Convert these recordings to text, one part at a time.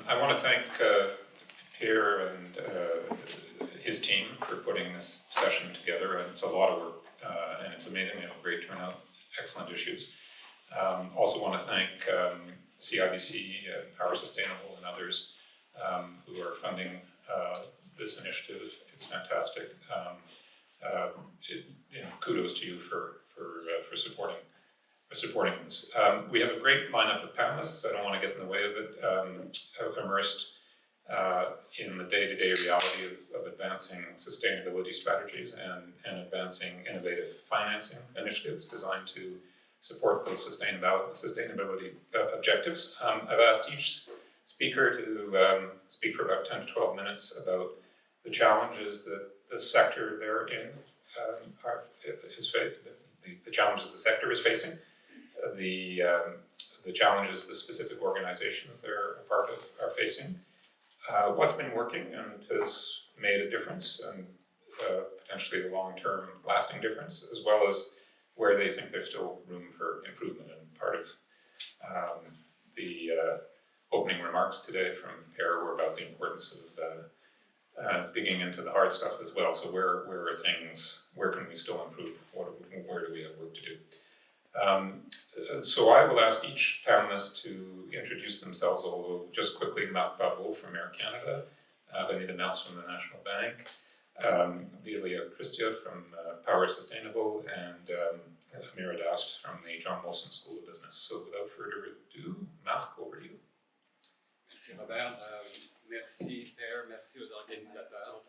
I want to thank Pierre and his team for putting this session together. It's a lot of work, and it's amazing. We have a great turnout, excellent issues. Also want to thank CIBC, Power Sustainable, and others who are funding this initiative. It's fantastic. Kudos to you for supporting this. We have a great lineup of panelists. I don't want to get in the way of it. Immersed in the day-to-day reality of advancing sustainability strategies and advancing innovative financing initiatives designed to support those sustainability objectives. I've asked each speaker to speak for about 10 to 12 minutes about the challenges that the sector they're in the challenges the sector is facing, the challenges the specific organizations they're a part of are facing, what's been working and has made a difference and potentially a long-term lasting difference, as well as where they think there's still room for improvement. And part of the opening remarks today from Pierre were about the importance of digging into the hard stuff as well. So where are things, where can we still improve? Where do we have work to do? So I will ask each panelist to introduce themselves, although just quickly, Marc Barbeau from Air Canada, Vanita Mels from the National Bank, Delia Christia from Power Sustainable, and Amira Dast from the John Molson School of Business. So without further ado, Marc, over to you. Merci Robert, merci Pierre, merci aux organisateurs.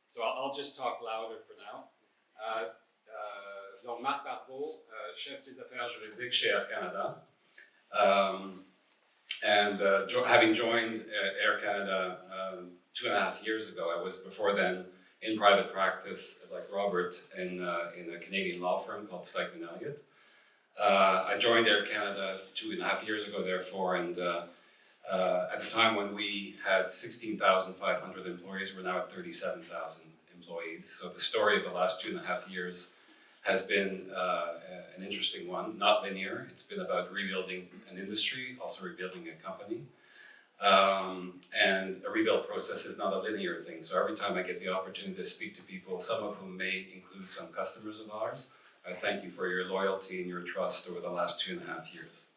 So I'll just talk louder for now. Donc Marc Barbeau, chef des affaires juridiques chez Air Canada. Having joined Air Canada 2.5 years ago, I was before then in private practice, like Robert, in a Canadian law firm called Stikeman Elliott. I joined Air Canada 2.5 years ago, therefore, and at the time when we had 16,500 employees, we're now at 37,000 employees. So the story of the last 2.5 years has been an interesting one, not linear. It's been about rebuilding an industry, also rebuilding a company. And a rebuild process is not a linear thing. So every time I get the opportunity to speak to people, some of whom may include some customers of ours, I thank you for your loyalty and your trust over the last 2.5 years.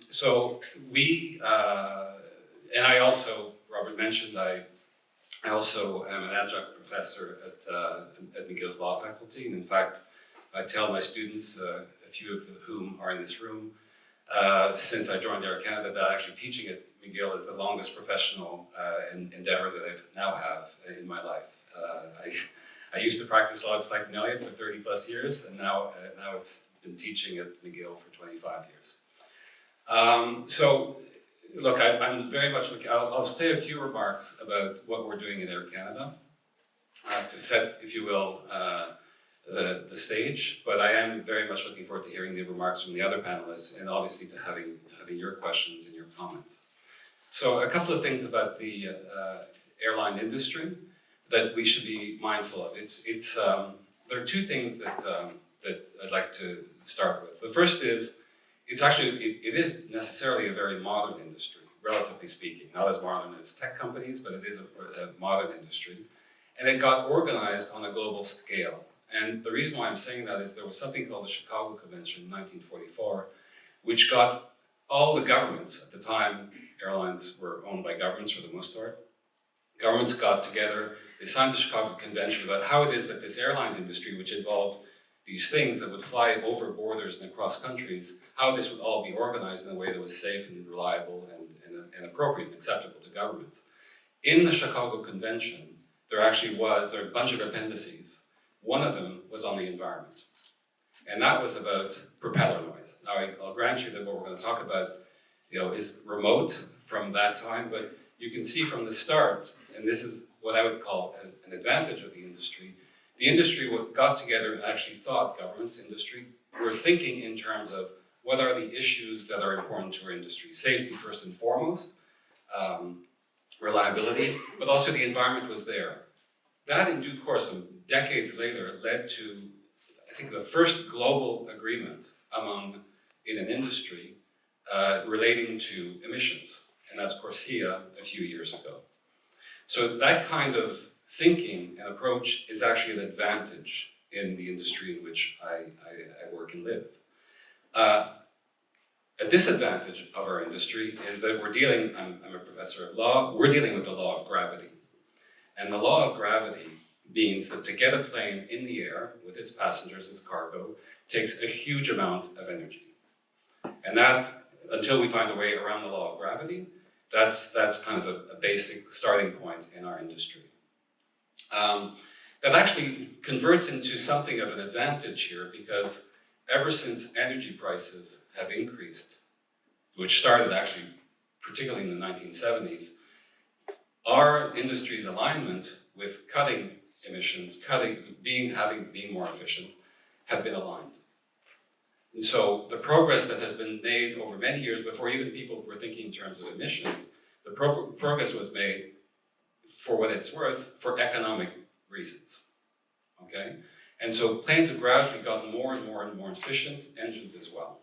So we, and I also, Robert mentioned, I also am an adjunct professor at McGill's Law Faculty. And in fact, I tell my students, a few of whom are in this room, since I joined Air Canada, that actually teaching at McGill is the longest professional endeavor that I now have in my life. I used to practice law at Stikeman Elliott for 30 plus years, and now it's been teaching at McGill for 25 years. So, look, I'm very much looking, I'll say a few remarks about what we're doing in Air Canada to set, if you will, the stage, but I am very much looking forward to hearing the remarks from the other panelists and obviously to having your questions and your comments. So a couple of things about the airline industry that we should be mindful of. There are two things that I'd like to start with. The first is, it is necessarily a very modern industry, relatively speaking. Not as modern as tech companies, but it is a modern industry. And it got organized on a global scale. And the reason why I'm saying that is there was something called the Chicago Convention in 1944, which got all the governments at the time. Airlines were owned by governments for the most part. Governments got together, they signed the Chicago Convention about how it is that this airline industry, which involved these things that would fly over borders and across countries, how this would all be organized in a way that was safe and reliable and appropriate and acceptable to governments. In the Chicago Convention, there are a bunch of appendices. One of them was on the environment. And that was about propeller noise. Now, I'll grant you that what we're going to talk about is remote from that time, but you can see from the start, and this is what I would call an advantage of the industry got together and actually thought, governments, industry, were thinking in terms of what are the issues that are important to our industry. Safety first and foremost, reliability, but also the environment was there. That in due course, decades later, led to, I think, the first global agreement in an industry relating to emissions. And that's CORSIA a few years ago. So that kind of thinking and approach is actually an advantage in the industry in which I work and live. A disadvantage of our industry is that we're dealing, I'm a professor of law, we're dealing with the law of gravity. And the law of gravity means that to get a plane in the air with its passengers, its cargo, takes a huge amount of energy. And that, until we find a way around the law of gravity, that's kind of a basic starting point in our industry. That actually converts into something of an advantage here, because ever since energy prices have increased, which started actually particularly in the 1970s, our industry's alignment with cutting emissions, being more efficient, have been aligned. And so the progress that has been made over many years, before even people were thinking in terms of emissions, the progress was made, for what it's worth, for economic reasons. Okay? And so planes have gradually gotten more and more and more efficient, engines as well.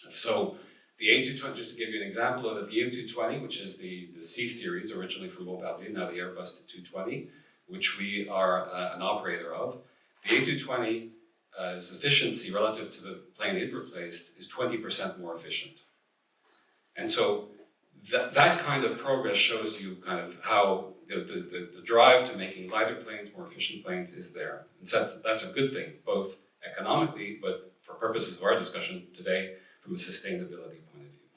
So the A220, just to give you an example of it, the A220, which is the C series, originally from Bombardier, now the Airbus 220, which we are an operator of, the A220's efficiency relative to the plane it replaced is 20% more efficient. And so that kind of progress shows you kind of how the drive to making lighter planes, more efficient planes is there. And so that's a good thing, both economically, but for purposes of our discussion today, from a sustainability point of view.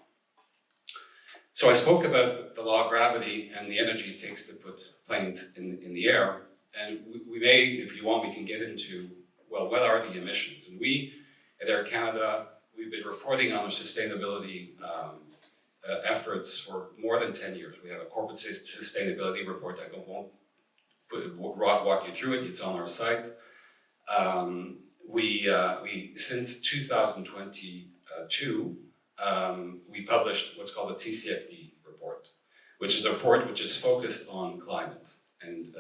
So I spoke about the law of gravity and the energy it takes to put planes in the air. And we may, if you want, we can get into, well, what are the emissions? And we, at Air Canada, we've been reporting on our sustainability efforts for more than 10 years. We have a corporate sustainability report. I won't walk you through it. It's on our site. We since 2022, we published what's called a TCFD report, which is a report which is focused on climate and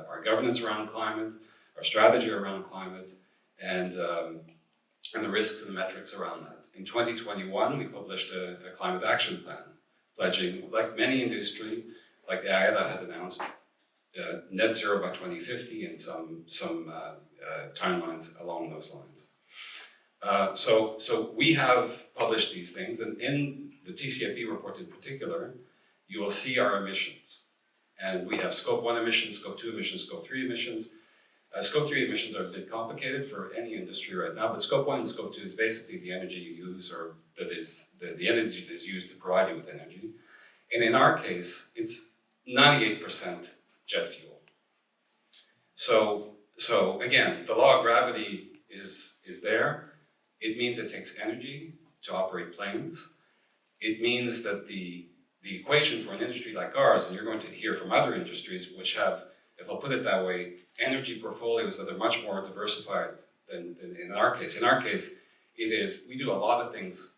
our governance around climate, our strategy around climate, and the risks and the metrics around that. In 2021, we published a climate action plan, pledging, like many industry, like the IATA had announced, net zero by 2050 and some timelines along those lines. So we have published these things, and in the TCFD report in particular, you will see our emissions. And we have Scope 1 emissions, Scope 2 emissions, Scope 3 emissions. Scope 3 emissions are a bit complicated for any industry right now, but Scope 1 and Scope 2 is basically the energy you use, or that is the energy that is used to provide you with energy. And in our case, it's 98% jet fuel. So again, the law of gravity is there. It means it takes energy to operate planes. It means that the equation for an industry like ours, and you're going to hear from other industries which have, if I'll put it that way, energy portfolios that are much more diversified than in our case. In our case, we do a lot of things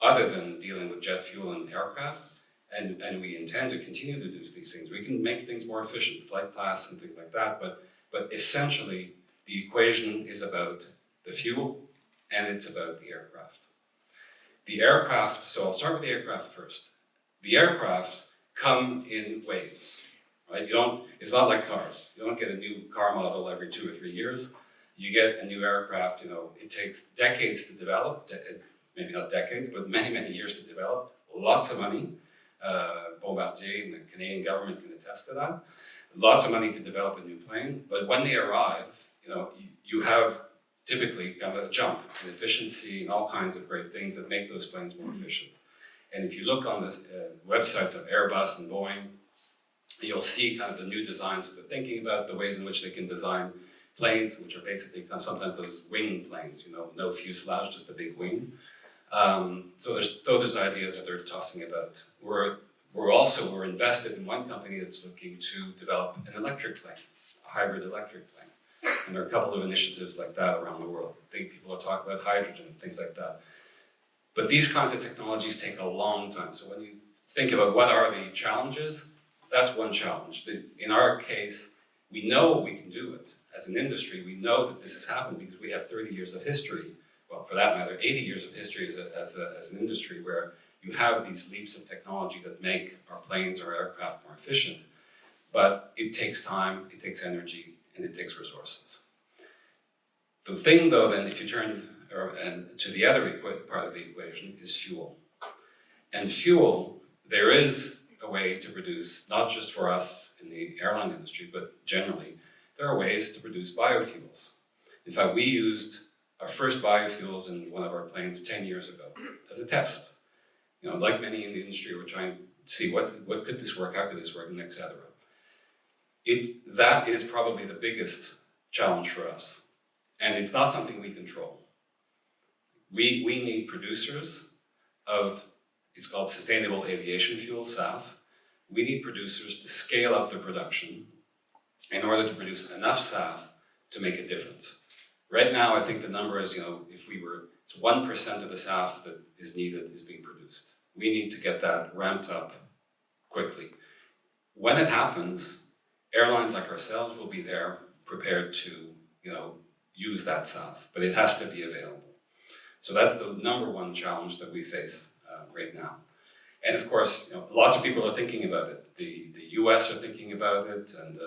other than dealing with jet fuel and aircraft, and we intend to continue to do these things. We can make things more efficient, flight paths and things like that, but essentially the equation is about the fuel and it's about the aircraft. The aircraft, so I'll start with the aircraft first. The aircraft come in waves. Right? It's not like cars. You don't get a new car model every 2 or 3 years. You get a new aircraft, it takes decades to develop, maybe not decades, but many, many years to develop. Lots of money. Bombardier and the Canadian government can attest to that. Lots of money to develop a new plane, but when they arrive, you have typically kind of a jump in efficiency and all kinds of great things that make those planes more efficient. And if you look on the websites of Airbus and Boeing, you'll see kind of the new designs that they're thinking about, the ways in which they can design planes, which are basically kind of sometimes those wing planes, no fuselage, just a big wing. So there's those ideas that they're tossing about. We're invested in one company that's looking to develop an electric plane, a hybrid electric plane. And there are a couple of initiatives like that around the world. I think people are talking about hydrogen and things like that. But these kinds of technologies take a long time. So when you think about what are the challenges, that's one challenge. In our case, we know we can do it. As an industry, we know that this has happened because we have 30 years of history well, for that matter, 80 years of history as an industry where you have these leaps of technology that make our planes or aircraft more efficient, but it takes time, it takes energy, and it takes resources. The thing, though, then, if you turn to the other part of the equation, is fuel. And fuel, there is a way to produce, not just for us in the airline industry, but generally, there are ways to produce biofuels. In fact, we used our first biofuels in one of our planes 10 years ago as a test. You know, like many in the industry, we're trying to see what could this work, how could this work, and etc. That is probably the biggest challenge for us. And it's not something we control. We need producers of, it's called sustainable aviation fuel, SAF. We need producers to scale up their production in order to produce enough SAF to make a difference. Right now, I think the number is, if we were, it's 1% of the SAF that is needed is being produced. We need to get that ramped up quickly. When it happens, airlines like ourselves will be there prepared to, use that SAF, but it has to be available. So that's the number one challenge that we face right now. And of course, lots of people are thinking about it. The US are thinking about it, and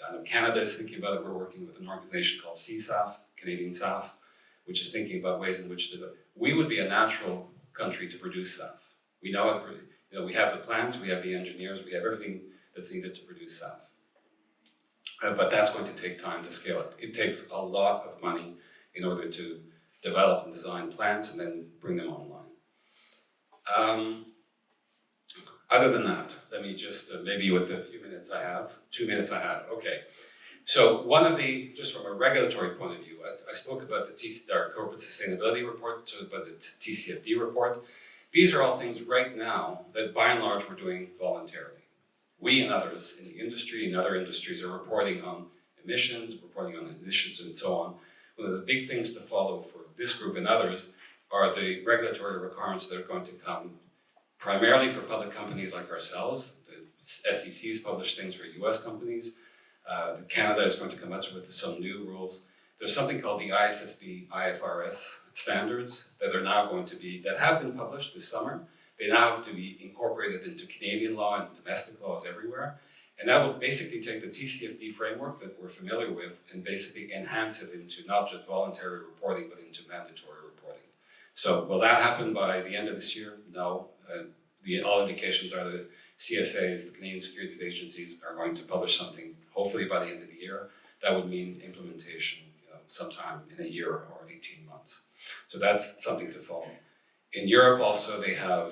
I know Canada is thinking about it. We're working with an organization called CSAF, Canadian SAF, which is thinking about ways in which to do it. We would be a natural country to produce SAF. We know it, we have the plants, we have the engineers, we have everything that's needed to produce SAF. But that's going to take time to scale it. It takes a lot of money in order to develop and design plants and then bring them online. Other than that, let me just, maybe with the 2 minutes I have, okay. So one of the, just from a regulatory point of view, I spoke about our corporate sustainability report, about the TCFD report. These are all things right now that by and large we're doing voluntarily. We and others in the industry and other industries are reporting on emissions, and so on. One of the big things to follow for this group and others are the regulatory requirements that are going to come primarily for public companies like ourselves. The SEC has published things for US companies. Canada is going to come out with some new rules. There's something called the ISSB IFRS standards that are now going to be, that have been published this summer. They now have to be incorporated into Canadian law and domestic laws everywhere. And that will basically take the TCFD framework that we're familiar with and basically enhance it into not just voluntary reporting, but into mandatory reporting. So will that happen by the end of this year? No. All indications are that CSAs, the Canadian Securities Agencies, are going to publish something hopefully by the end of the year. That would mean implementation sometime in a year or 18 months. So that's something to follow. In Europe also, they have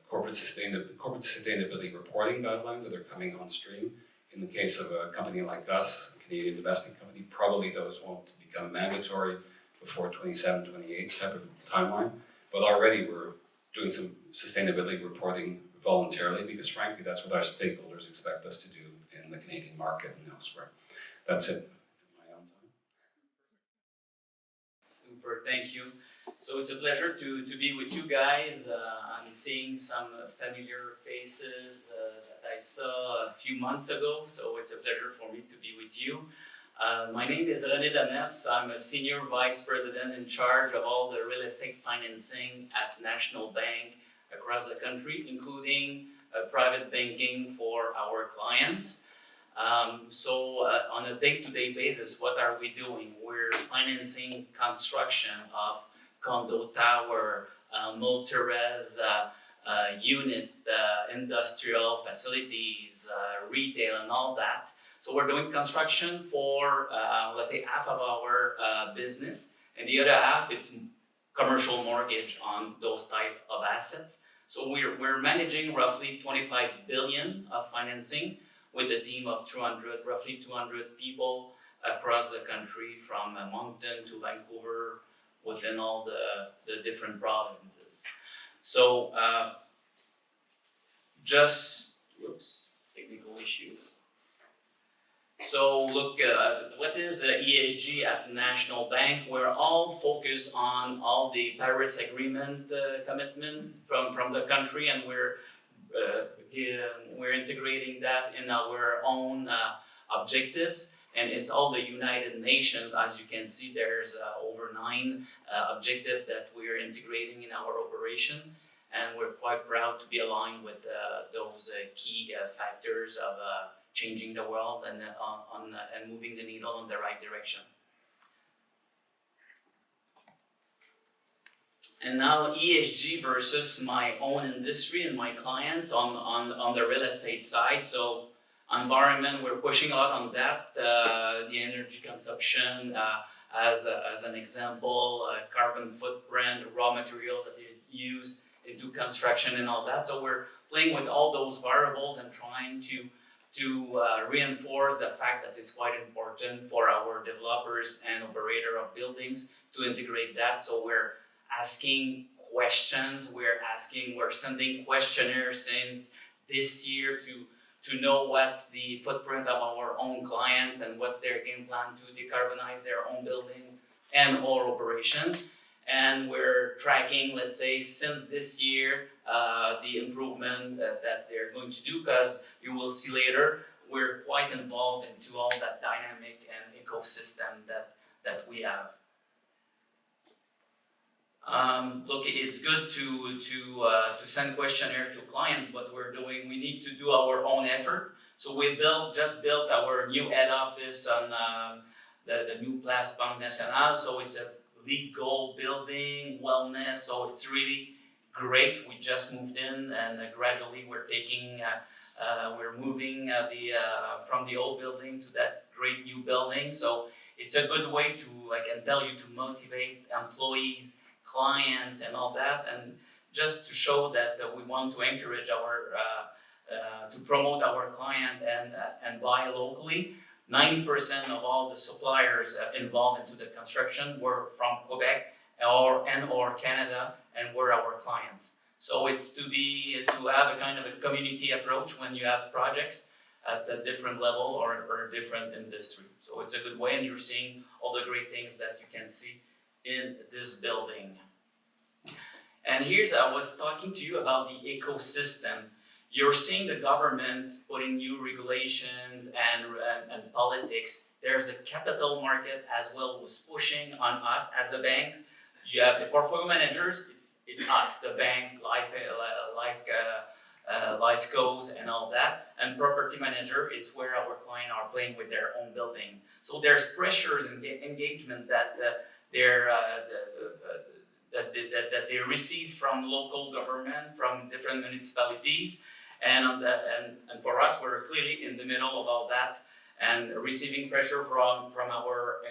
corporate sustainability reporting guidelines that are coming on stream. In the case of a company like us, a Canadian domestic company, probably those won't become mandatory before 27, 28 type of timeline. But already we're doing some sustainability reporting voluntarily because frankly, that's what our stakeholders expect us to do in the Canadian market and elsewhere. That's it. My own time. Super, thank you. So it's a pleasure to be with you guys. I'm seeing some familiar faces that I saw a few months ago, so it's a pleasure for me to be with you. My name is René Dames. I'm a Senior Vice President in charge of all the real estate financing at National Bank across the country, including private banking for our clients. So on a day-to-day basis, what are we doing? We're financing construction of condo tower, multi-res unit, industrial facilities, retail and all that. So we're doing construction for, let's say, half of our business, and the other half is commercial mortgage on those type of assets. So we're managing roughly 25 billion of financing with a team of roughly 200 people across the country from Moncton to Vancouver, within all the different provinces. So technical issue. So look, what is ESG at National Bank? We're all focused on all the Paris Agreement commitment from the country, and we're integrating that in our own objectives. And it's all the United Nations. As you can see, there's over 9 objectives that we're integrating in our operation. And we're quite proud to be aligned with those key factors of changing the world and moving the needle in the right direction. And now ESG versus my own industry and my clients on the real estate side. So environment, we're pushing a lot on that. The energy consumption, as an example, carbon footprint, raw material that is used into construction and all that. So we're playing with all those variables and trying to reinforce the fact that it's quite important for our developers and operator of buildings to integrate that. So we're asking questions, we're sending questionnaires since this year to know what's the footprint of our own clients and what's their game plan to decarbonize their own building and or operation. And we're tracking, let's say, since this year, the improvement that they're going to do, because you will see later, we're quite involved into all that dynamic and ecosystem that we have. Look, it's good to send questionnaire to clients, but we need to do our own effort. So we just built our new head office on the new Place Banque Nationale. So it's a LEED Gold building, wellness. So it's really great. We just moved in, and gradually we're moving from the old building to that great new building. So it's a good way to, I can tell you, to motivate employees, clients, and all that, and just to show that we want to encourage to promote our client and buy locally. 90% of all the suppliers involved into the construction were from Quebec or Canada, and were our clients. So it's to have a kind of a community approach when you have projects at a different level or a different industry. So it's a good way, and you're seeing all the great things that you can see in this building. And I was talking to you about the ecosystem. You're seeing the governments putting new regulations and politics. There's the capital market as well, who's pushing on us as a bank. You have the portfolio managers, it's us, the bank, life goes and all that. And property manager is where our clients are playing with their own building. So there's pressures and engagement that they receive from local government, from different municipalities, and for us, we're clearly in the middle of all that, and receiving pressure from our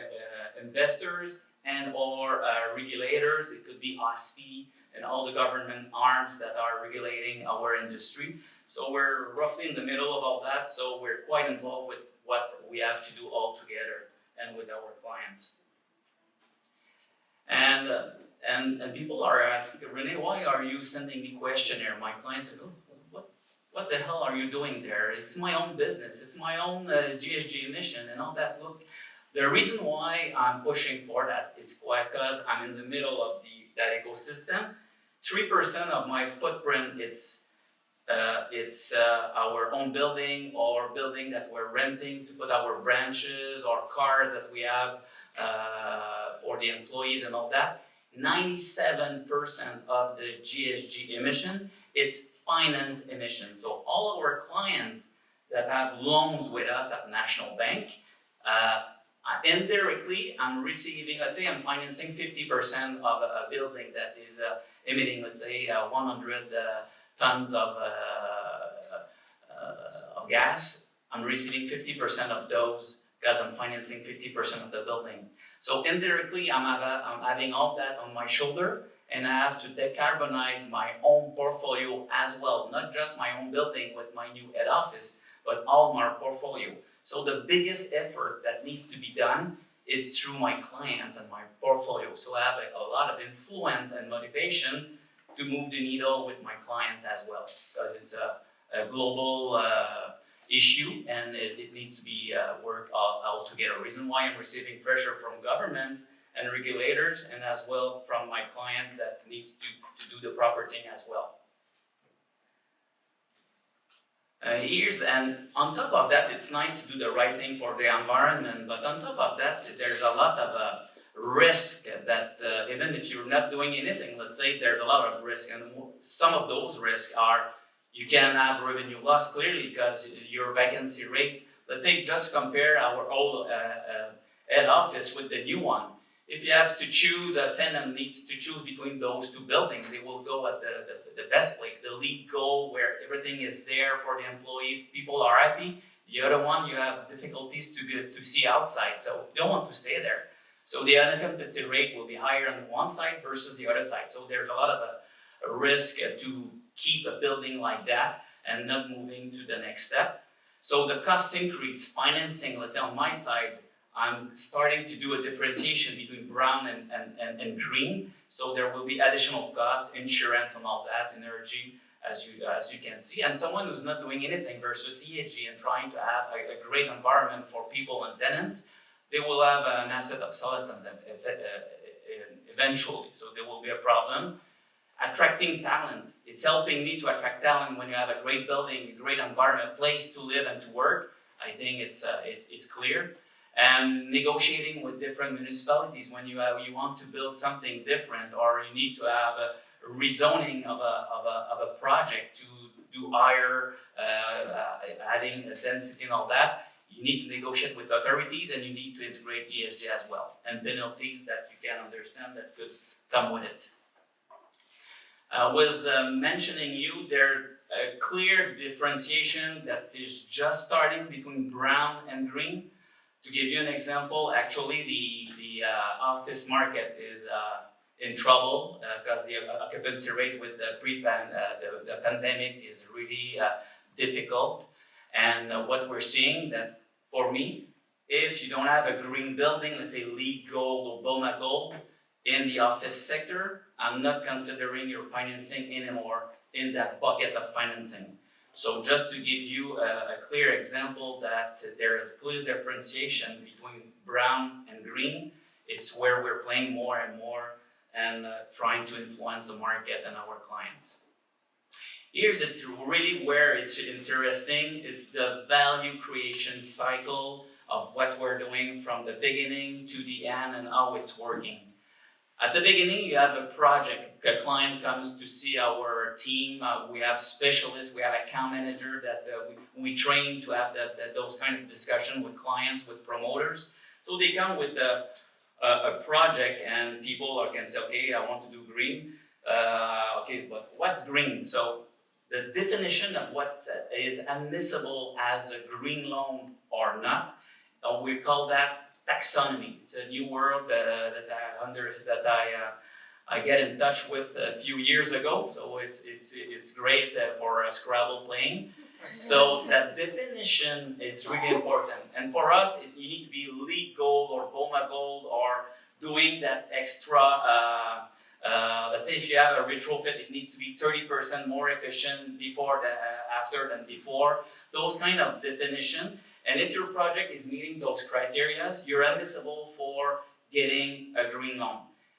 investors and or regulators. It could be OSFI and all the government arms that are regulating our industry. So we're roughly in the middle of all that. So we're quite involved with what we have to do all together and with our clients. And people are asking, Rene, why are you sending me questionnaire? My clients say, what the hell are you doing there? It's my own business. It's my own GSG emission and all that. Look, the reason why I'm pushing for that is quite because I'm in the middle of that ecosystem. 3% of my footprint, it's our own building or building that we're renting to put our branches or cars that we have for the employees and all that. 97% of the GSG emission, it's finance emission. So all our clients that have loans with us at National Bank, indirectly, I'm receiving, let's say I'm financing 50% of a building that is emitting, let's say, 100 tons of gas. I'm receiving 50% of those because I'm financing 50% of the building. So indirectly, I'm having all that on my shoulder, and I have to decarbonize my own portfolio as well, not just my own building with my new head office, but all my portfolio. So the biggest effort that needs to be done is through my clients and my portfolio. So I have a lot of influence and motivation to move the needle with my clients as well, because it's a global issue, and it needs to be worked all together. Reason why I'm receiving pressure from government and regulators, and as well from my client that needs to do the proper thing as well. And on top of that, it's nice to do the right thing for the environment, but on top of that, there's a lot of risk that even if you're not doing anything, let's say there's a lot of risk, and some of those risks are you can have revenue loss clearly because your vacancy rate, let's say just compare our old head office with the new one. If you have to choose, a tenant needs to choose between those two buildings, they will go at the best place, the lead goal where everything is there for the employees, people are happy. The other one, you have difficulties to see outside, so you don't want to stay there. So the occupancy rate will be higher on one side versus the other side. So there's a lot of a risk to keep a building like that and not moving to the next step. So the cost increase, financing, let's say on my side, I'm starting to do a differentiation between brown and green. So there will be additional costs, insurance and all that, energy, as you can see. And someone who's not doing anything versus ESG and trying to have a great environment for people and tenants, they will have an asset obsolescence eventually. So there will be a problem. Attracting talent. It's helping me to attract talent when you have a great building, a great environment, place to live and to work. I think it's clear. And negotiating with different municipalities when you want to build something different, or you need to have a rezoning of a project to do higher, adding density and all that. You need to negotiate with authorities, and you need to integrate ESG as well, and penalties that you can understand that could come with it. I was mentioning there a clear differentiation that is just starting between brown and green. To give you an example, actually the office market is in trouble because the occupancy rate with the pandemic is really difficult. And what we're seeing that for me, if you don't have a green building, let's say LEED Gold or BOMA Gold in the office sector, I'm not considering your financing anymore in that bucket of financing. So just to give you a clear example that there is clear differentiation between brown and green, it's where we're playing more and more and trying to influence the market and our clients. It's really where it's interesting, it's the value creation cycle of what we're doing from the beginning to the end and how it's working. At the beginning, you have a project. A client comes to see our team. We have specialists. We have account manager that we train to have those kind of discussion with clients, with promoters. So they come with a project, and people can say, "Okay, I want to do green." Okay, but what's green? So the definition of what is admissible as a green loan or not, we call that taxonomy. It's a new word that I get in touch with a few years ago. So it's great for Scrabble playing. So that definition is really important. And for us, you need to be LEED Gold or BOMA Gold or doing that extra. Let's say if you have a retrofit, it needs to be 30% more efficient after than before. Those kind of definition. And if your project is meeting those criteria, you're admissible for getting a green loan.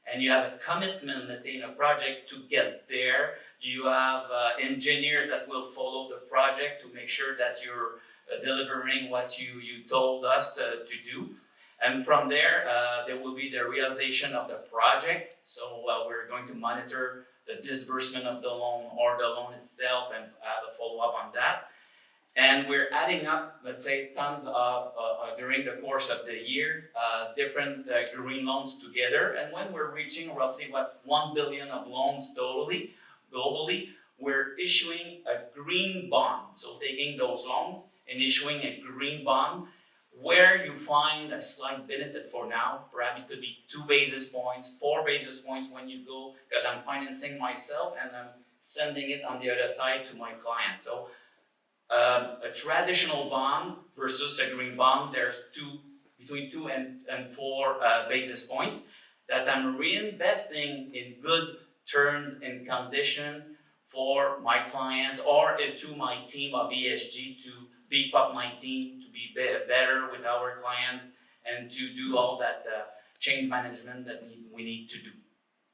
And you have a commitment, let's say in a project, to get there. You have engineers that will follow the project to make sure that you're delivering what you told us to do. And from there, there will be the realization of the project. So we're going to monitor the disbursement of the loan or the loan itself and have a follow-up on that. And we're adding up, let's say, tons of, during the course of the year, different green loans together. And when we're reaching roughly, 1 billion of loans globally, we're issuing a green bond. So taking those loans and issuing a green bond where you find a slight benefit for now. Perhaps it could be 2 basis points, 4 basis points when you go, because I'm financing myself and I'm sending it on the other side to my client. So a traditional bond versus a green bond, there's between 2 and 4 basis points that I'm reinvesting in good terms and conditions for my clients or to my team of ESG to beef up my team, to be better with our clients and to do all that change management that we need to do.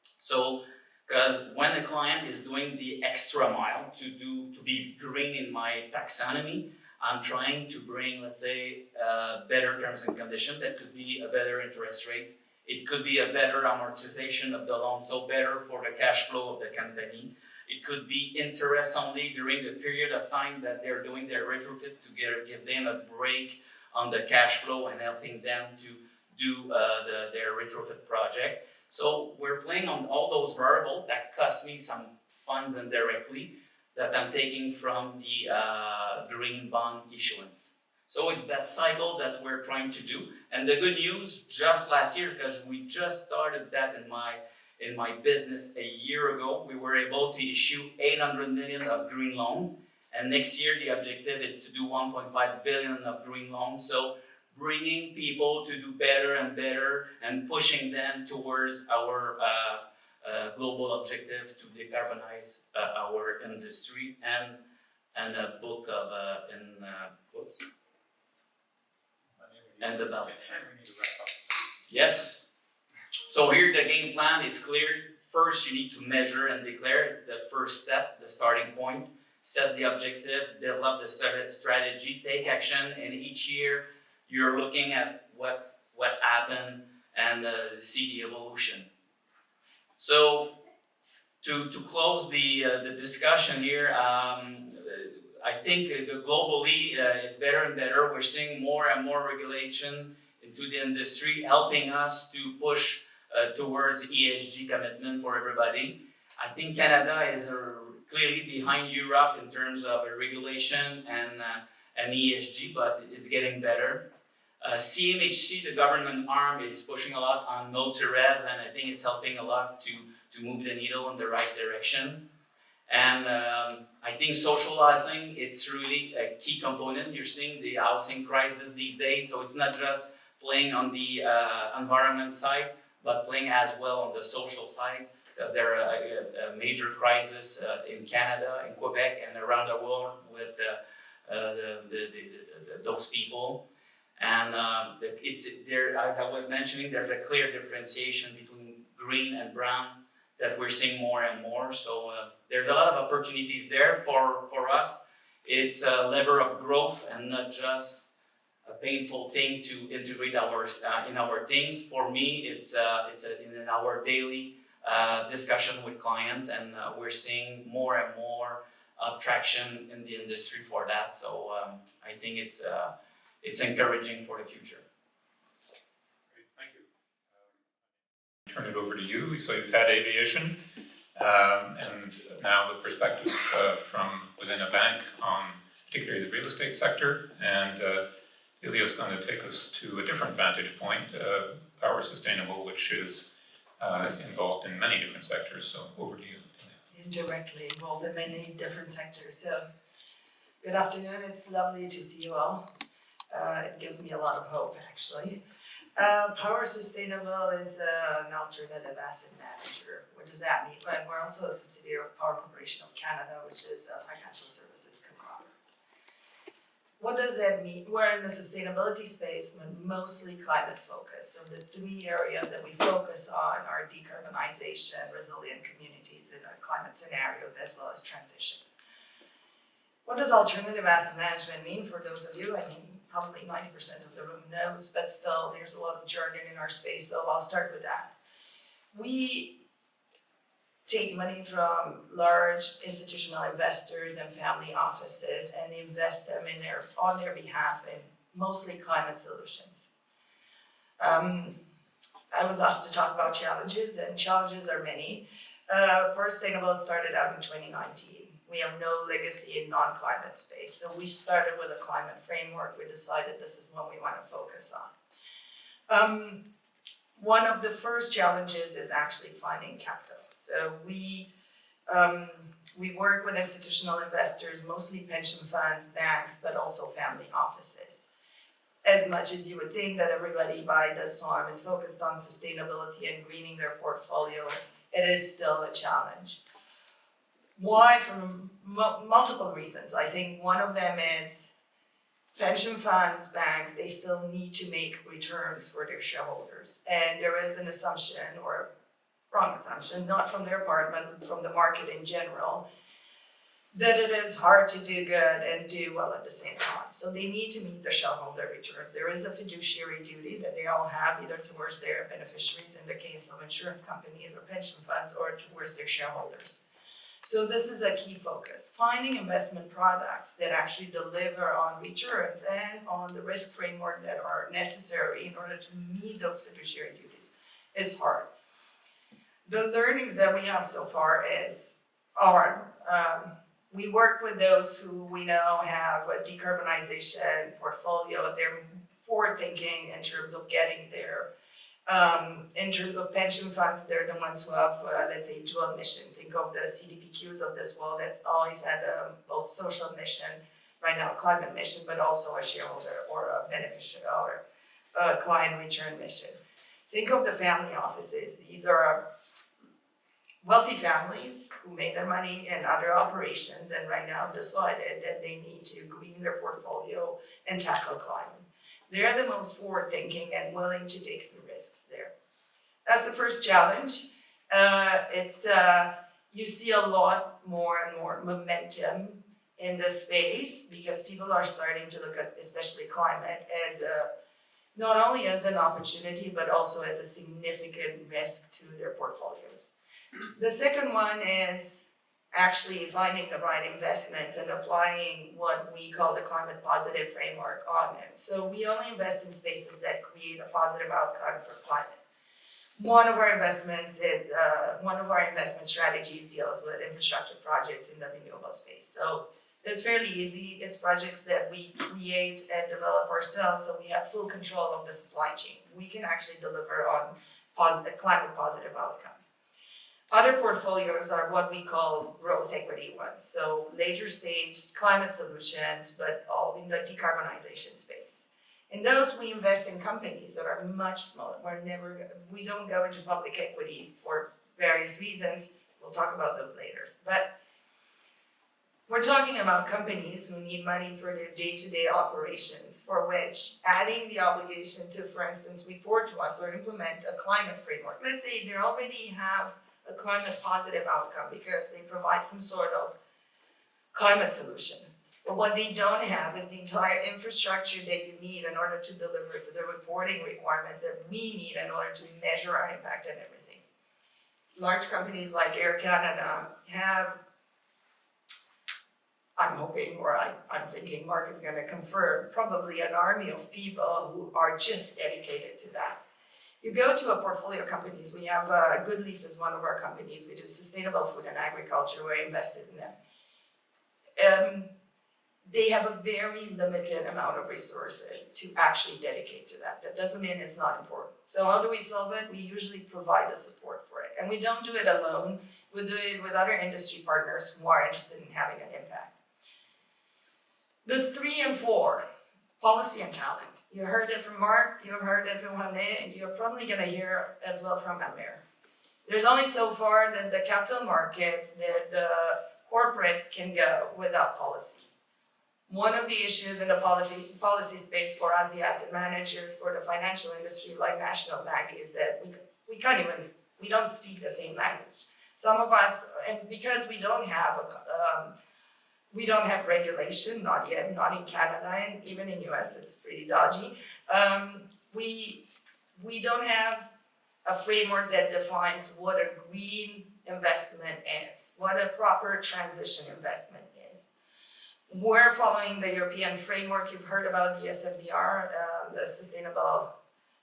So Because when a client is doing the extra mile to be green in my taxonomy, I'm trying to bring, let's say, better terms and conditions. That could be a better interest rate. It could be a better amortization of the loan, so better for the cash flow of the company. It could be interest only during the period of time that they're doing their retrofit to give them a break on the cash flow and helping them to do their retrofit project. So we're playing on all those variables that cost me some funds indirectly that I'm taking from the green bond issuance. So it's that cycle that we're trying to do. And the good news, just last year, because we just started that in my business a year ago, we were able to issue 800 million of green loans. And next year, the objective is to do 1.5 billion of green loans. So bringing people to do better and better and pushing them towards our global objective to decarbonize our industry and a book of whoops. And the belt. Yes. So here the game plan is clear. First, you need to measure and declare. It's the first step, the starting point. Set the objective, develop the strategy, take action, and each year you're looking at what happened and see the evolution. So to close the discussion here, I think globally it's better and better. We're seeing more and more regulation into the industry, helping us to push towards ESG commitment for everybody. I think Canada is clearly behind Europe in terms of regulation and ESG, but it's getting better. CMHC, the government arm, is pushing a lot on multi-res, and I think it's helping a lot to move the needle in the right direction. And I think socializing, it's really a key component. You're seeing the housing crisis these days, so it's not just playing on the environment side, but playing as well on the social side, because there are a major crisis in Canada, in Quebec, and around the world with those people. And it's there, as I was mentioning, there's a clear differentiation between green and brown that we're seeing more and more. So there's a lot of opportunities there for us. It's a lever of growth and not just a painful thing to integrate in our things. For me, it's in our daily discussion with clients, and we're seeing more and more of traction in the industry for that. So I think it's encouraging for the future. Great, thank you. Turn it over to you. So you've had aviation, and now the perspective from within a bank on particularly the real estate sector. And Ilya's going to take us to a different vantage point, Power Sustainable, which is involved in many different sectors. So over to you. Indirectly involved in many different sectors. So good afternoon, it's lovely to see you all. It gives me a lot of hope, actually. Power Sustainable is an alternative asset manager. What does that mean? Well, we're also a subsidiary of Power Corporation of Canada, which is a financial services conglomerate. What does that mean? We're in the sustainability space, but mostly climate focused. So the three areas that we focus on are decarbonization, resilient communities in climate scenarios, as well as transition. What does alternative asset management mean for those of you? I mean, probably 90% of the room knows, but still there's a lot of jargon in our space, so I'll start with that. We take money from large institutional investors and family offices and invest them on their behalf in mostly climate solutions. I was asked to talk about challenges, and challenges are many. Power Sustainable started out in 2019. We have no legacy in non-climate space. So we started with a climate framework. We decided this is what we want to focus on. One of the first challenges is actually finding capital. So we work with institutional investors, mostly pension funds, banks, but also family offices. As much as you would think that everybody by this time is focused on sustainability and greening their portfolio, it is still a challenge. Why? For multiple reasons. I think one of them is pension funds, banks, they still need to make returns for their shareholders. And there is an assumption or wrong assumption, not from their part, but from the market in general, that it is hard to do good and do well at the same time. So they need to meet their shareholder returns. There is a fiduciary duty that they all have, either towards their beneficiaries in the case of insurance companies or pension funds, or towards their shareholders. So this is a key focus. Finding investment products that actually deliver on returns and on the risk framework that are necessary in order to meet those fiduciary duties is hard. The learnings that we have so far are we work with those who we know have a decarbonization portfolio. They're forward thinking in terms of getting there. In terms of pension funds, they're the ones who have, let's say, dual mission. Think of the CDPQs of this world that's always had both social mission, right now climate mission, but also a shareholder or a beneficiary or a client return mission. Think of the family offices. These are wealthy families who made their money in other operations and right now decided that they need to green their portfolio and tackle climate. They're the most forward thinking and willing to take some risks there. That's the first challenge. You see a lot more and more momentum in this space because people are starting to look at especially climate as not only as an opportunity but also as a significant risk to their portfolios. The second one is actually finding the right investments and applying what we call the climate positive framework on them. So we only invest in spaces that create a positive outcome for climate. One of our investment strategies deals with infrastructure projects in the renewable space. So it's fairly easy. It's projects that we create and develop ourselves, so we have full control of the supply chain. We can actually deliver on climate positive outcome. Other portfolios are what we call growth equity ones. So later stage climate solutions, but all in the decarbonization space. In those, we invest in companies that are much smaller. We don't go into public equities for various reasons. We'll talk about those later. But we're talking about companies who need money for their day-to-day operations, for which adding the obligation to, for instance, report to us or implement a climate framework. Let's say they already have a climate positive outcome because they provide some sort of climate solution. But what they don't have is the entire infrastructure that you need in order to deliver to the reporting requirements that we need in order to measure our impact and everything. Large companies like Air Canada have, I'm hoping, or I'm thinking Mark is going to confirm, probably an army of people who are just dedicated to that. You go to a portfolio companies, we have Goodleaf is one of our companies, we do sustainable food and agriculture, we're invested in them. They have a very limited amount of resources to actually dedicate to that. That doesn't mean it's not important. So how do we solve it? We usually provide the support for it. And we don't do it alone, we do it with other industry partners who are interested in having an impact. The 3 and 4, policy and talent. You heard it from Mark, you heard it from René, and you're probably going to hear as well from Amir. There's only so far that the capital markets, that the corporates can go without policy. One of the issues in the policy space for us, the asset managers, for the financial industry like National Bank, is that we don't speak the same language. Some of us, and because we don't have regulation, not yet, not in Canada, and even in US, it's pretty dodgy. We don't have a framework that defines what a green investment is, what a proper transition investment is. We're following the European framework. You've heard about the SFDR, the Sustainable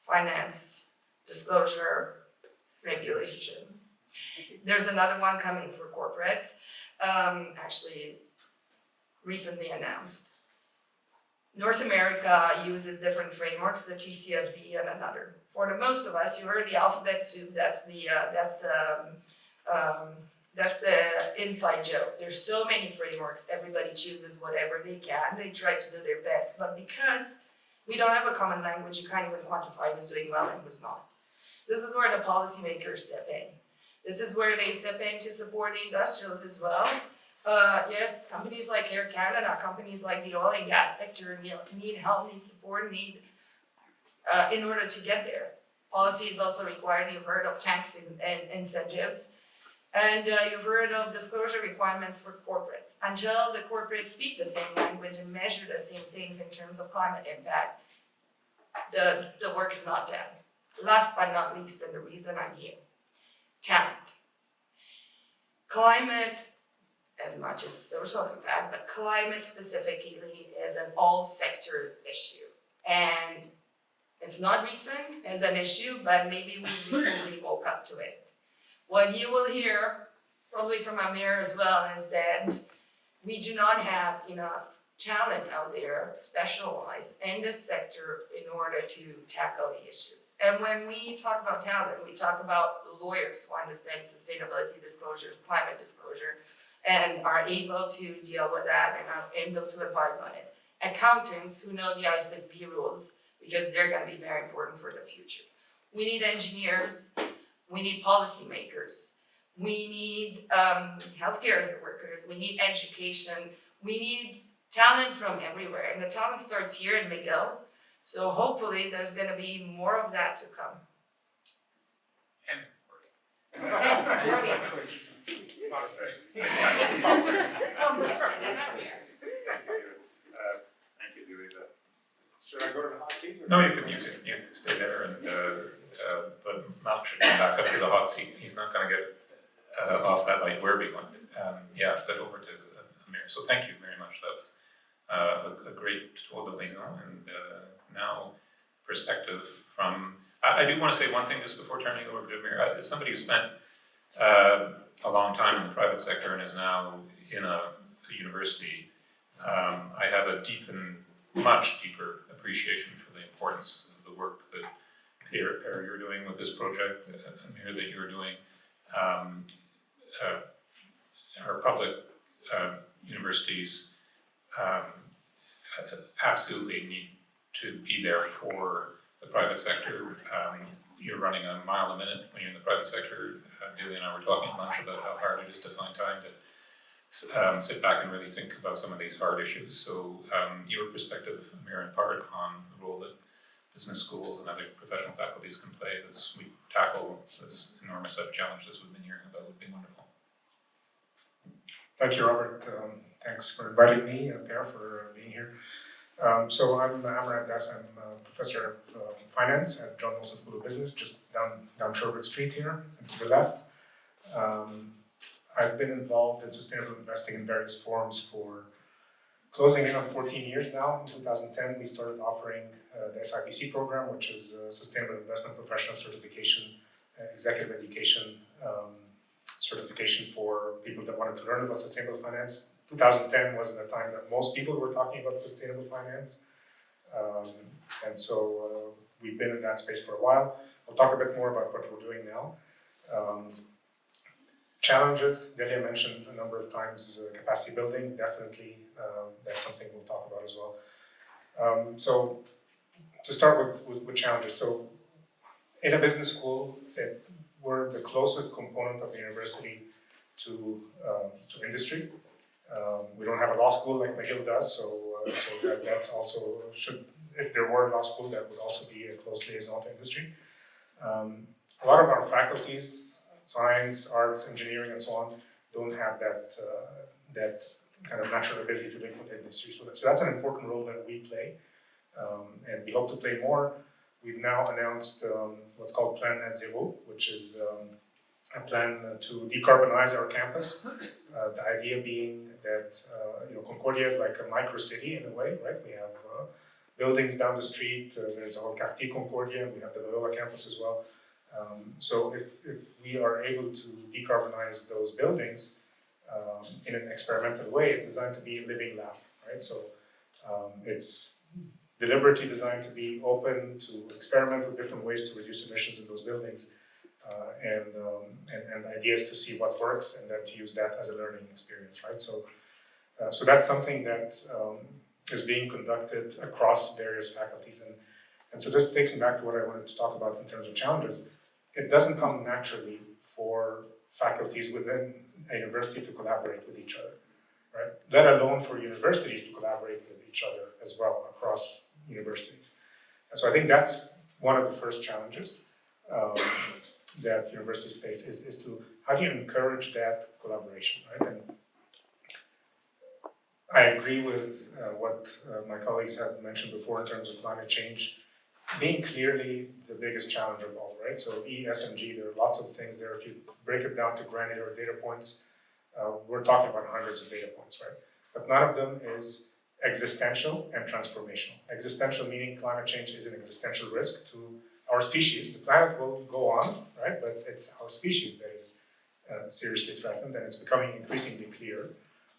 Finance Disclosure Regulation. There's another one coming for corporates, actually recently announced. North America uses different frameworks, the TCFD and another. For the most of us, you heard the alphabet soup, that's the inside joke. There's so many frameworks, everybody chooses whatever they can, they try to do their best, but because we don't have a common language, you can't even quantify who's doing well and who's not. This is where the policymakers step in. This is where they step in to support the industrials as well. Yes, companies like Air Canada, companies like the oil and gas sector need help, need support, in order to get there. Policy is also required. You've heard of tax and incentives. And you've heard of disclosure requirements for corporates. Until the corporates speak the same language and measure the same things in terms of climate impact, the work is not done. Last but not least, and the reason I'm here, talent. Climate, as much as social impact, but climate specifically is an all sectors issue. And it's not recent as an issue, but maybe we recently woke up to it. What you will hear, probably from Amir as well, is that we do not have enough talent out there specialized in this sector in order to tackle the issues. And when we talk about talent, we talk about lawyers who understand sustainability disclosures, climate disclosure, and are able to deal with that and are able to advise on it. Accountants who know the ISSB rules, because they're going to be very important for the future. We need engineers, we need policymakers, we need healthcare workers, we need education, we need talent from everywhere, and the talent starts here in McGill, so hopefully there's going to be more of that to come. And And working. Thank you, Louisa. Should I go to the hot seat? Or No, you can stay there, and but Mark should come back up to the hot seat. He's not going to get off that light where we want. Yeah, but over to Amir. So thank you very much. That was a great tour de liaison, and now perspective from. I do want to say one thing just before turning over to Amir. As somebody who spent a long time in the private sector and is now in a university, I have a much deeper appreciation for the importance of the work that Perry, you're doing with this project, Amir, that you're doing. Our public universities absolutely need to be there for the private sector. You're running a mile a minute when you're in the private sector. Julie and I were talking at lunch about how hard it is to find time to sit back and really think about some of these hard issues. So your perspective, Amir, in part on the role that business schools and other professional faculties can play as we tackle this enormous set of challenges we've been hearing about would be wonderful. Thank you, Robert. Thanks for inviting me and Per for being here. So I'm Amran Das. I'm a professor of finance at John Wilson School of Business, just down Sherbrooke Street here, and to the left. I've been involved in sustainable investing in various forms for closing in on 14 years now. In 2010, we started offering the SIBC program, which is a Sustainable Investment Professional Certification, executive education certification for people that wanted to learn about sustainable finance. 2010 was a time that most people were talking about sustainable finance. And so we've been in that space for a while. I'll talk a bit more about what we're doing now. Challenges, Delia mentioned a number of times, capacity building, definitely, that's something we'll talk about as well. So to start with challenges, so in a business school, we're the closest component of the university to industry. We don't have a law school like McGill does, so that's also if there were a law school, that would also be a close liaison to industry. A lot of our faculties, science, arts, engineering, and so on, don't have that kind of natural ability to link with industry. So that's an important role that we play, and we hope to play more. We've now announced what's called Plan Net Zero, which is a plan to decarbonize our campus. The idea being that Concordia is like a micro city in a way, right? We have buildings down the street. There's a whole quartier Concordia, and we have the Loyola campus as well. So if we are able to decarbonize those buildings in an experimental way, it's designed to be a living lab, right? So it's deliberately designed to be open to experiment with different ways to reduce emissions in those buildings, and ideas to see what works, and then to use that as a learning experience, right? So that's something that is being conducted across various faculties, and so this takes me back to what I wanted to talk about in terms of challenges. It doesn't come naturally for faculties within a university to collaborate with each other, right? Let alone for universities to collaborate with each other as well across universities. And so I think that's one of the first challenges. um, that universities face is to how do you encourage that collaboration, right? And I agree with what my colleagues have mentioned before in terms of climate change being clearly the biggest challenge of all, right? So ESG, there are lots of things there. If you break it down to granular data points, we're talking about hundreds of data points, right? But none of them is existential and transformational. Existential meaning climate change is an existential risk to our species. The planet will go on, right? But it's our species that is seriously threatened, and it's becoming increasingly clear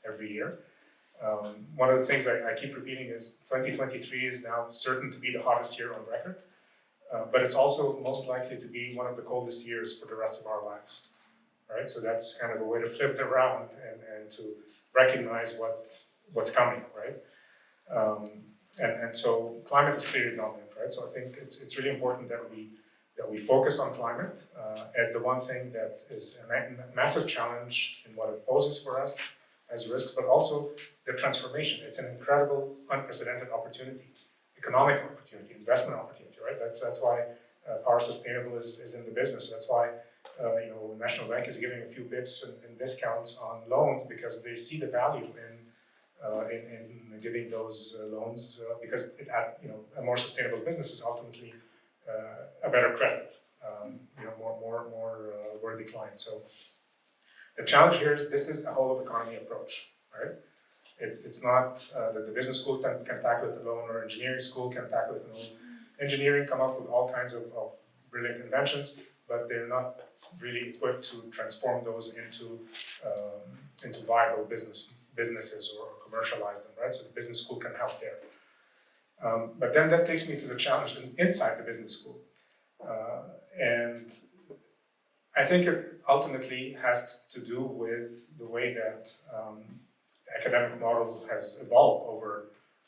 every year. One of the things I keep repeating is 2023 is now certain to be the hottest year on record, but it's also most likely to be one of the coldest years for the rest of our lives, right? So that's kind of a way to flip it around and to recognize what's coming, right? And so climate is clearly dominant, right? So I think it's really important that we focus on climate as the one thing that is a massive challenge in what it poses for us as risks, but also the transformation. It's an incredible, unprecedented opportunity, economic opportunity, investment opportunity, right? That's why Power Sustainable is in the business. That's why National Bank is giving a few bips and discounts on loans because they see the value in giving those loans because a more sustainable business is ultimately a better credit, more worthy client. So the challenge here is this is a whole of economy approach, right? It's not that the business school can tackle it alone or engineering school can tackle it alone. Engineering come up with all kinds of brilliant inventions, but they're not really equipped to transform those into viable businesses or commercialize them, right? So the business school can help there. But then that takes me to the challenge inside the business school. And I think it ultimately has to do with the way that the academic model has evolved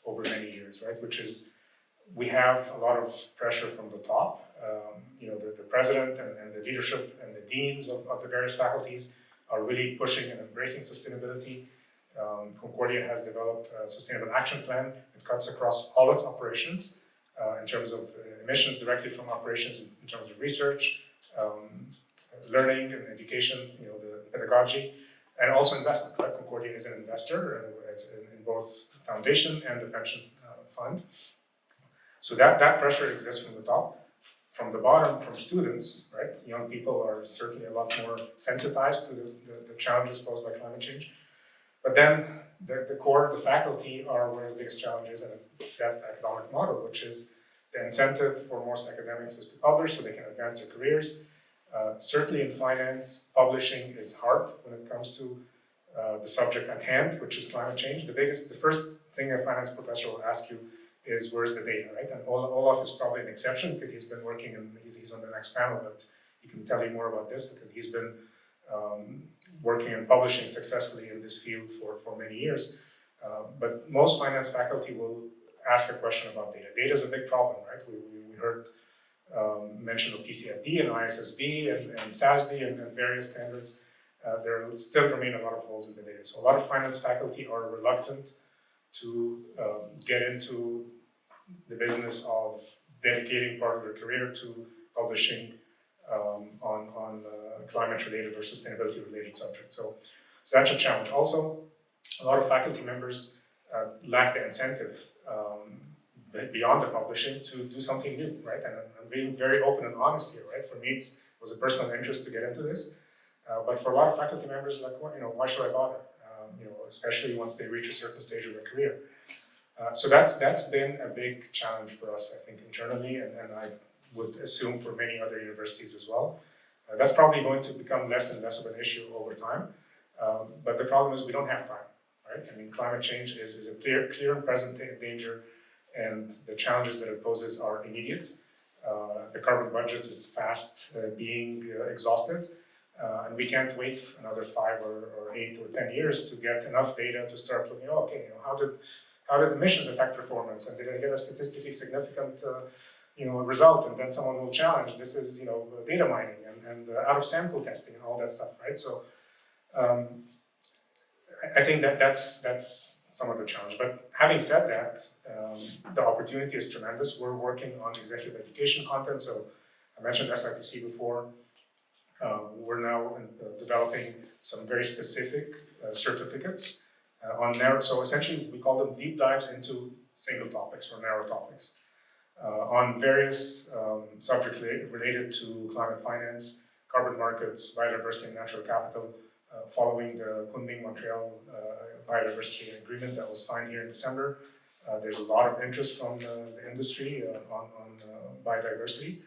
over many years, right? Which is we have a lot of pressure from the top. The president and the leadership and the deans of the various faculties are really pushing and embracing sustainability. Concordia has developed a sustainable action plan that cuts across all its operations in terms of emissions directly from operations, in terms of research, learning and education, the pedagogy, and also investment, right? Concordia is an investor in both foundation and the pension fund. So that pressure exists from the top. From the bottom, from students, right? Young people are certainly a lot more sensitized to the challenges posed by climate change. But then the core, the faculty are where the biggest challenge is, and that's the economic model, which is the incentive for most academics is to publish so they can advance their careers. Certainly in finance, publishing is hard when it comes to the subject at hand, which is climate change. The first thing a finance professor will ask you is where's the data, right? And Olaf is probably an exception because he's been working and he's on the next panel, but he can tell you more about this because he's been working and publishing successfully in this field for many years. But most finance faculty will ask a question about data. Data is a big problem, right? We heard mention of TCFD and ISSB and SASB and various standards. There still remain a lot of holes in the data. So a lot of finance faculty are reluctant to get into the business of dedicating part of their career to publishing on climate-related or sustainability-related subjects. So that's a challenge. Also, a lot of faculty members lack the incentive beyond the publishing to do something new, right? And I'm being very open and honest here, right? For me, it was a personal interest to get into this. But for a lot of faculty members, like, why should I bother? Especially once they reach a certain stage of their career. So that's been a big challenge for us, I think, internally, and I would assume for many other universities as well. That's probably going to become less and less of an issue over time. But the problem is we don't have time, right? I mean, climate change is a clear and present danger, and the challenges that it poses are immediate. The carbon budget is fast being exhausted. And we can't wait another 5 or 8 or 10 years to get enough data to start looking, how did emissions affect performance? And did I get a statistically significant result? And then someone will challenge, this is data mining and out of sample testing and all that stuff, right? So I think that's some of the challenge. But having said that, the opportunity is tremendous. We're working on executive education content, so I mentioned SIPC before. We're now developing some very specific certificates on narrow, so essentially we call them deep dives into single topics or narrow topics on various subjects related to climate finance, carbon markets, biodiversity and natural capital, following the Kunming-Montreal biodiversity agreement that was signed here in December. There's a lot of interest from the industry on biodiversity,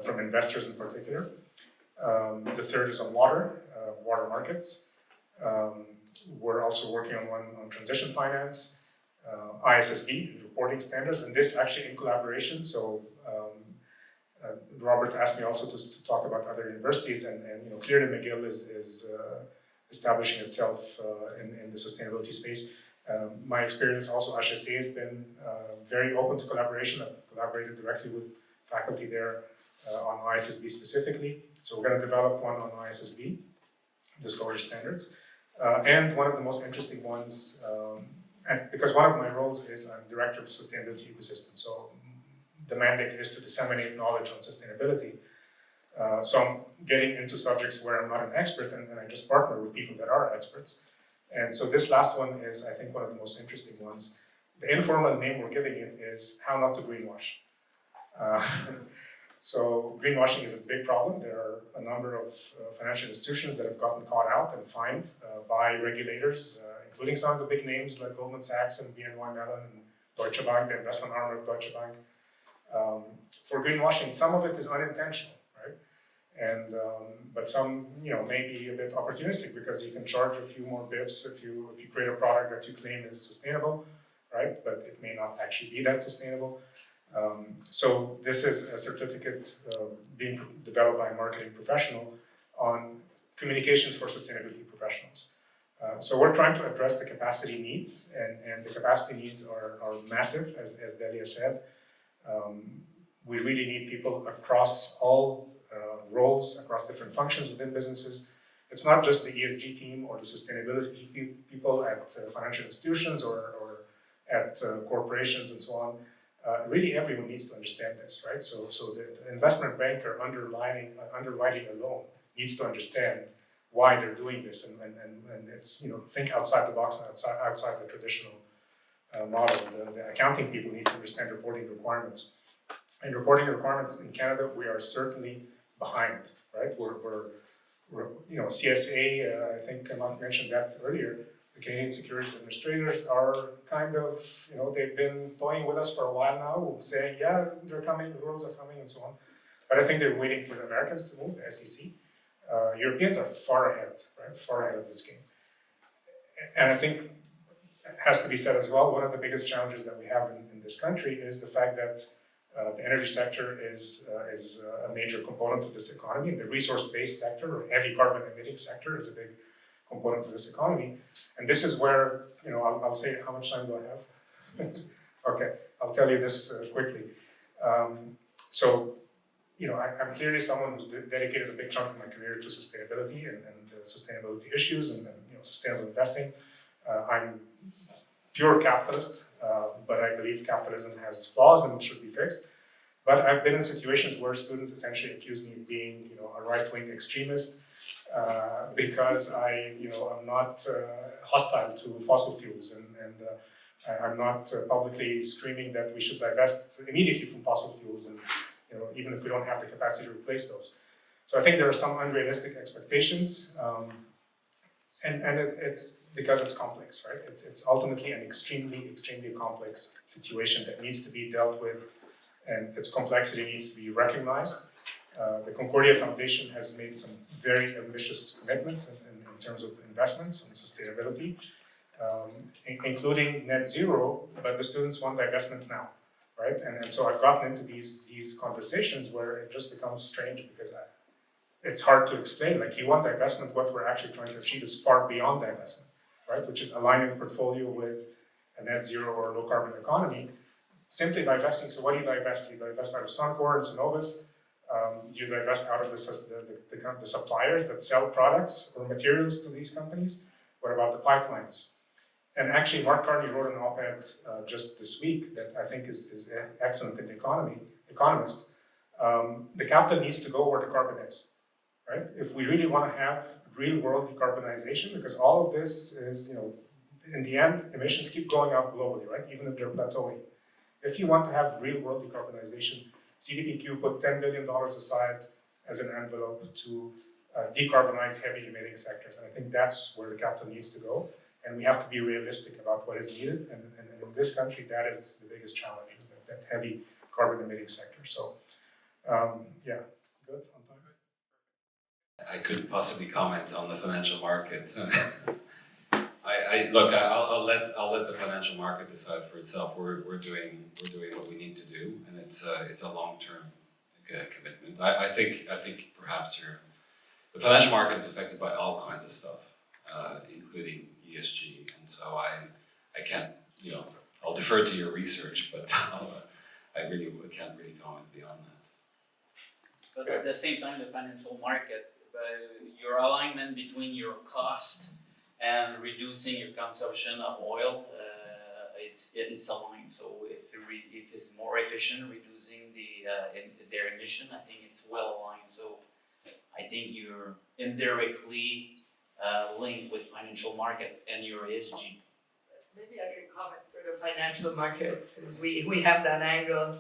from investors in particular. The third is on water markets. We're also working on one on transition finance, ISSB, reporting standards, and this actually in collaboration. So Robert asked me also to talk about other universities, and clearly McGill is establishing itself in the sustainability space. My experience also, HSC has been very open to collaboration. I've collaborated directly with faculty there on ISSB specifically. So we're going to develop one on ISSB, disclosure standards. And one of the most interesting ones, and because one of my roles is I'm director of sustainability ecosystem. So the mandate is to disseminate knowledge on sustainability. So I'm getting into subjects where I'm not an expert, and I just partner with people that are experts. And so this last one is, I think, one of the most interesting ones. The informal name we're giving it is How Not to Greenwash. So greenwashing is a big problem. There are a number of financial institutions that have gotten caught out and fined by regulators, including some of the big names like Goldman Sachs and BNY Mellon and Deutsche Bank, the investment arm of Deutsche Bank. For greenwashing, some of it is unintentional, right? And but some, may be a bit opportunistic because you can charge a few more bips if you create a product that you claim is sustainable, right? But it may not actually be that sustainable. So this is a certificate being developed by a marketing professional on communications for sustainability professionals. So we're trying to address the capacity needs, and the capacity needs are massive, as Delia said. We really need people across all roles, across different functions within businesses. It's not just the ESG team or the sustainability people at financial institutions or at corporations and so on. Really, everyone needs to understand this, right? So the investment banker underwriting a loan needs to understand why they're doing this, and it's think outside the box and outside the traditional model. The accounting people need to understand reporting requirements, and reporting requirements in Canada we are certainly behind, right? We're CSA. I think Mark mentioned that earlier. The Canadian Securities Administrators are kind of, they've been toying with us for a while now, saying, yeah, they're coming, the rules are coming, and so on. But I think they're waiting for the Americans to move, the SEC. Europeans are far ahead, right? Far ahead of this game. And I think it has to be said as well, one of the biggest challenges that we have in this country is the fact that the energy sector is a major component of this economy. The resource-based sector, or heavy carbon-emitting sector, is a big component of this economy. And this is where, I'll say, how much time do I have? Okay, I'll tell you this quickly. I'm clearly someone who's dedicated a big chunk of my career to sustainability and sustainability issues and sustainable investing. I'm pure capitalist, but I believe capitalism has flaws and should be fixed. But I've been in situations where students essentially accuse me of being, a right-wing extremist, because I'm not hostile to fossil fuels, and I'm not publicly screaming that we should divest immediately from fossil fuels, and even if we don't have the capacity to replace those. So I think there are some unrealistic expectations, and it's because it's complex, right? It's ultimately an extremely complex situation that needs to be dealt with, and its complexity needs to be recognized. The Concordia Foundation has made some very ambitious commitments in terms of investments and sustainability, including net zero, but the students want divestment now, right? And so I've gotten into these conversations where it just becomes strange because it's hard to explain. Like, you want divestment, what we're actually trying to achieve is far beyond divestment, right? Which is aligning the portfolio with a net zero or low carbon economy. Simply divesting, so what do you divest? You divest out of Suncor and Cenovus. You divest out of the suppliers that sell products or materials to these companies. What about the pipelines? And actually, Mark Carney wrote an op-ed just this week that I think is excellent in The Economist, the capital needs to go where the carbon is, right? If we really want to have real world decarbonization, because all of this is, in the end, emissions keep going up globally, right? Even if they're plateauing. If you want to have real world decarbonization, CDPQ put $10 billion aside as an envelope to decarbonize heavy emitting sectors. And I think that's where the capital needs to go. And we have to be realistic about what is needed. And in this country, that is the biggest challenge, is that heavy carbon emitting sector. So, yeah, good on time. I couldn't possibly comment on the financial market. I'll let the financial market decide for itself. We're doing what we need to do, and it's a long-term commitment. I think perhaps the financial market is affected by all kinds of stuff, including ESG, and so I can't, I'll defer to your research, but I really can't really comment beyond that. But at the same time, the financial market, your alignment between your cost and reducing your consumption of oil, it is aligned. So if it's more efficient, reducing their emission, I think it's well aligned. So I think you're indirectly linked with financial market and your ESG. Maybe I could comment for the financial markets, because we have that angle.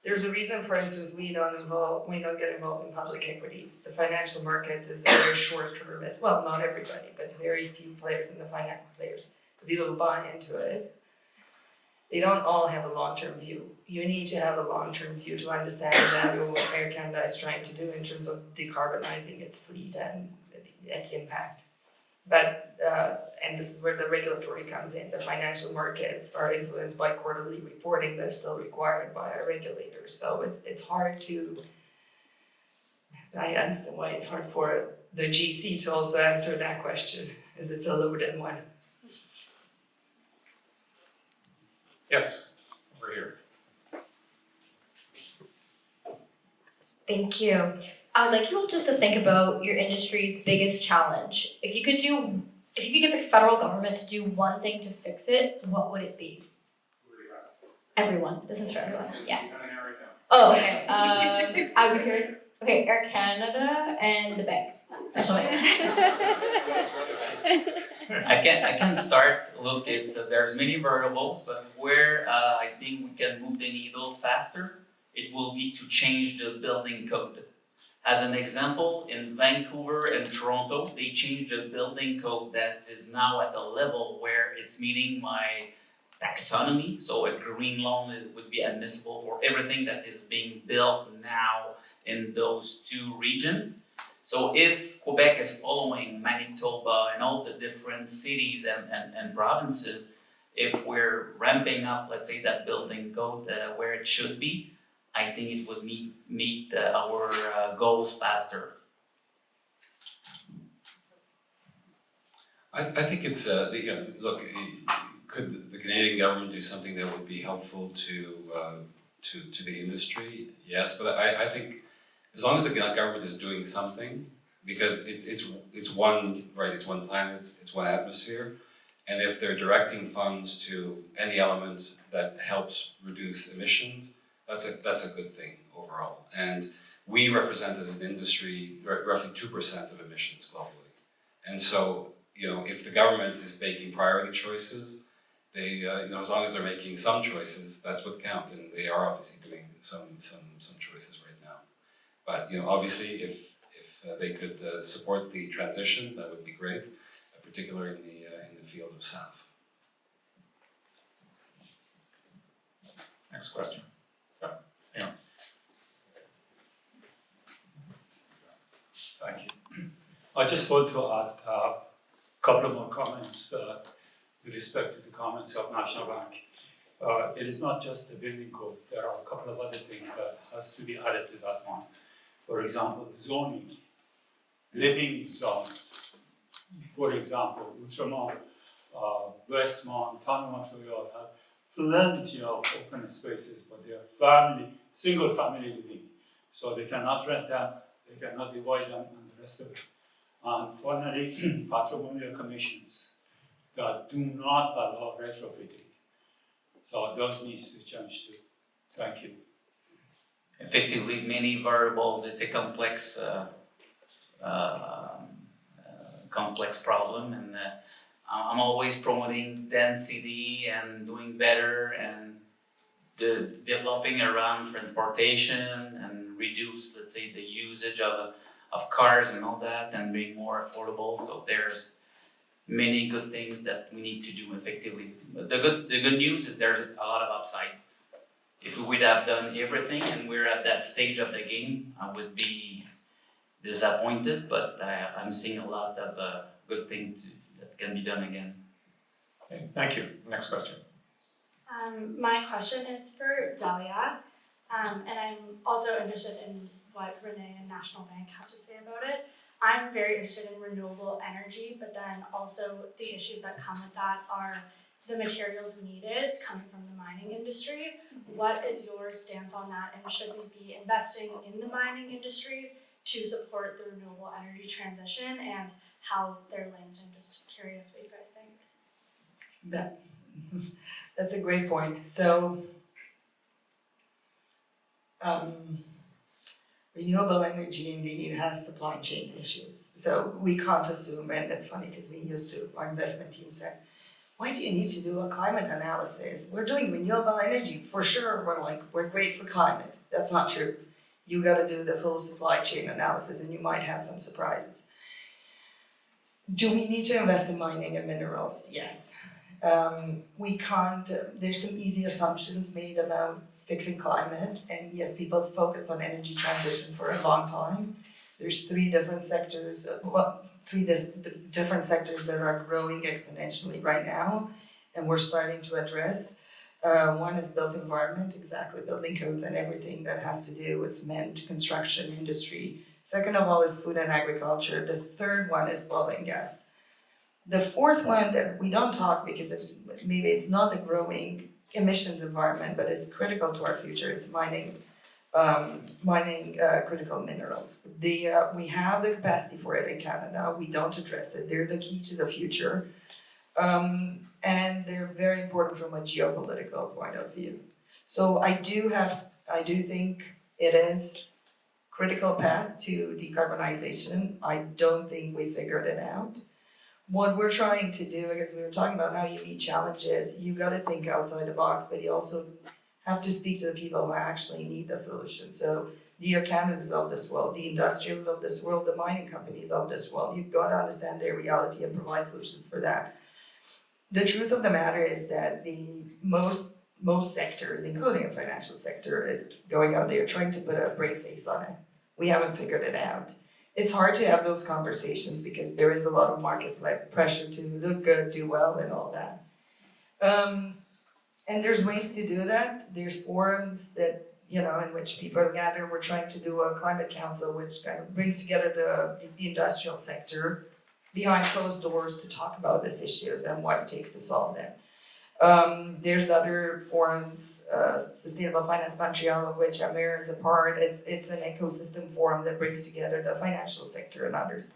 There's a reason, for instance, we don't get involved in public equities. The financial markets is very short-term, as well, not everybody, but very few players in the financial players. The people who buy into it, they don't all have a long-term view. You need to have a long-term view to understand the value of what Air Canada is trying to do in terms of decarbonizing its fleet and its impact. But, and this is where the regulatory comes in. The financial markets are influenced by quarterly reporting that's still required by our regulators. So it's hard to, I understand why it's hard for the GC to also answer that question, because it's a loaded one. Yes, over here. Thank you. I would like you all just to think about your industry's biggest challenge. If you could get the federal government to do one thing to fix it, what would it be? Everyone. This is for everyone. Yeah. Oh, okay. I would be curious. Okay, Air Canada and the bank. National Bank. I can start. Look, there's many variables, but where I think we can move the needle faster, it will be to change the building code. As an example, in Vancouver and Toronto, they changed the building code that is now at a level where it's meeting my taxonomy. So a green loan would be admissible for everything that is being built now in those two regions. So if Quebec is following Manitoba and all the different cities and provinces, if we're ramping up, let's say, that building code where it should be, I think it would meet our goals faster. I think it's look, could the Canadian government do something that would be helpful to the industry? Yes, but I think as long as the government is doing something, because it's one planet, it's one atmosphere, and if they're directing funds to any element that helps reduce emissions, that's a good thing overall. And we represent as an industry roughly 2% of emissions globally. And so, if the government is making priority choices, they, as long as they're making some choices, that's what counts. And they are obviously doing some choices right now. But, obviously, if they could support the transition, that would be great, particularly in the field of SAF. Next question. Yeah. Thank you. I just want to add a couple of more comments with respect to the comments of National Bank. It is not just the building code. There are a couple of other things that has to be added to that one. For example, zoning, living zones. For example, Outremont, Westmont, Town of Montreal have plenty of open spaces, but they are single family living. So they cannot rent them, they cannot divide them and the rest of it. And finally, patrimonial commissions that do not allow retrofitting. So those needs to change too. Thank you. effectively many variables. It's a complex complex problem, and I'm always promoting density and doing better and developing around transportation and reduce, let's say, the usage of cars and all that, and being more affordable. So there's many good things that we need to do effectively. But the good news is there's a lot of upside. If we would have done everything and we're at that stage of the game, I would be disappointed, but I'm seeing a lot of good things that can be done again. Okay, thank you. Next question. My question is for Delia, and I'm also interested in what Renee and National Bank have to say about it. I'm very interested in renewable energy, but then also the issues that come with that are the materials needed coming from the mining industry. What is your stance on that, and should we be investing in the mining industry to support the renewable energy transition, and how they're linked? I'm just curious what you guys think. That's a great point. So, renewable energy indeed has supply chain issues. So we can't assume, and it's funny because our investment team said, why do you need to do a climate analysis? We're doing renewable energy, for sure, we're great for climate. That's not true. You gotta do the full supply chain analysis and you might have some surprises. Do we need to invest in mining and minerals? Yes. We can't, there's some easy assumptions made about fixing climate, and yes, people have focused on energy transition for a long time. There's three different sectors that are growing exponentially right now, and we're starting to address. One is built environment, exactly, building codes and everything that has to do with cement, construction, industry. Second of all is food and agriculture. The third one is oil and gas. The fourth one that we don't talk because maybe it's not the growing emissions environment, but it's critical to our future, is mining critical minerals. We have the capacity for it in Canada. We don't address it. They're the key to the future. And they're very important from a geopolitical point of view. So I do think it is critical path to decarbonization. I don't think we figured it out. What we're trying to do, because we were talking about how you meet challenges, you gotta think outside the box, but you also have to speak to the people who actually need the solution. So the Air Canadas of this world, the industrials of this world, the mining companies of this world, you've got to understand their reality and provide solutions for that. The truth of the matter is that the most sectors, including the financial sector, is going out there trying to put a brave face on it. We haven't figured it out. It's hard to have those conversations because there is a lot of market pressure to look good, do well, and all that. And there's ways to do that. There's forums that, in which people gather. We're trying to do a climate council, which kind of brings together the industrial sector behind closed doors to talk about these issues and what it takes to solve them. There's other forums, Sustainable Finance Montreal, of which Amir is a part. It's an ecosystem forum that brings together the financial sector and others.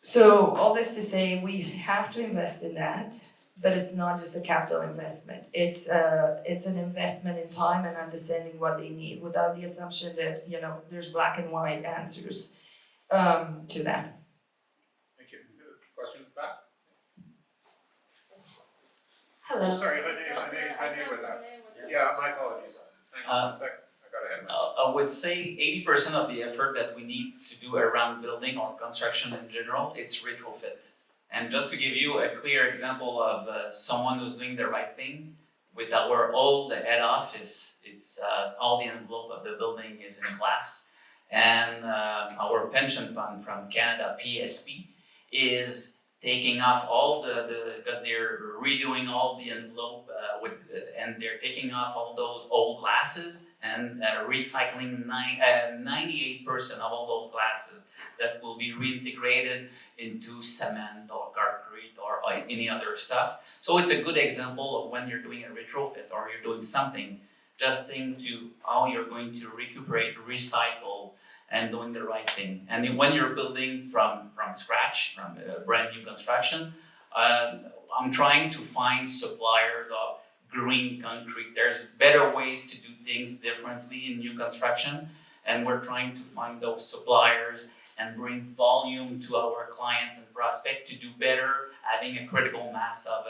So all this to say, we have to invest in that, but it's not just a capital investment. It's an investment in time and understanding what they need, without the assumption that there's black and white answers to that. Thank you. Question back? Hello. Oh, sorry, Renee was asked. Yeah, my apologies. Hang on 1 second. I got ahead of myself. I would say 80% of the effort that we need to do around building or construction in general, it's retrofit. And just to give you a clear example of someone who's doing the right thing, with our old head office, it's all the envelope of the building is in glass. And our pension fund from Canada, PSP, is taking off all because they're redoing all the envelope and they're taking off all those old glasses and recycling 98% of all those glasses that will be reintegrated into cement or concrete or any other stuff. So it's a good example of when you're doing a retrofit or you're doing something, just think to how you're going to recuperate, recycle, and doing the right thing. And when you're building from scratch, from brand new construction, I'm trying to find suppliers of green concrete. There's better ways to do things differently in new construction, and we're trying to find those suppliers and bring volume to our clients and prospects to do better, having a critical mass of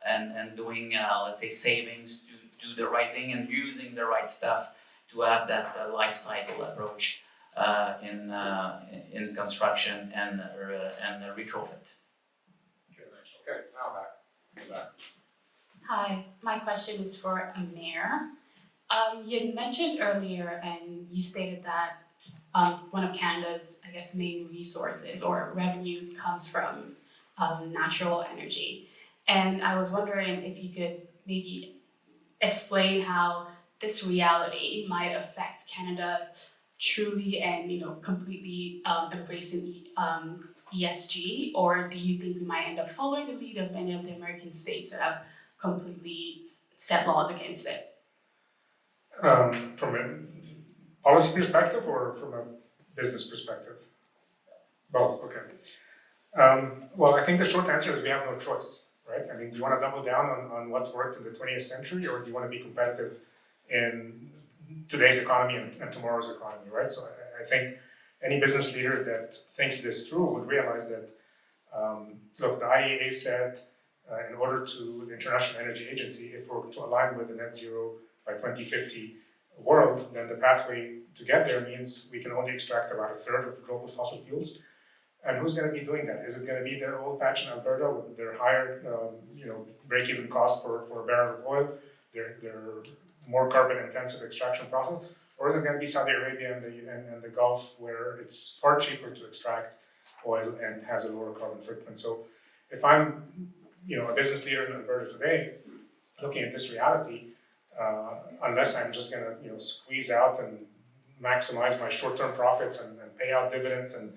and doing let's say savings to do the right thing and using the right stuff to have that life cycle approach in construction and retrofit. Okay, now back. Hi, my question is for Amir. You had mentioned earlier, and you stated that one of Canada's, I guess, main resources or revenues comes from natural energy. And I was wondering if you could maybe explain how this reality might affect Canada truly and completely embracing ESG, or do you think we might end up following the lead of many of the American states that have completely set laws against it? From a policy perspective or from a business perspective? Both, okay. Well, I think the short answer is we have no choice, right? I mean, do you want to double down on what worked in the 20th century, or do you want to be competitive in today's economy and tomorrow's economy, right? So I think any business leader that thinks this through would realize that, look, the IEA said in order to, the International Energy Agency, if we're to align with the net zero by 2050 world, then the pathway to get there means we can only extract about a third of global fossil fuels. And who's going to be doing that? Is it going to be the oil patch in Alberta with their higher, break-even cost for a barrel of oil, their more carbon-intensive extraction process, or is it going to be Saudi Arabia and the Gulf, where it's far cheaper to extract oil and has a lower carbon footprint? So, if I'm, a business leader in Alberta today, looking at this reality, unless I'm just going to, squeeze out and maximize my short-term profits and pay out dividends and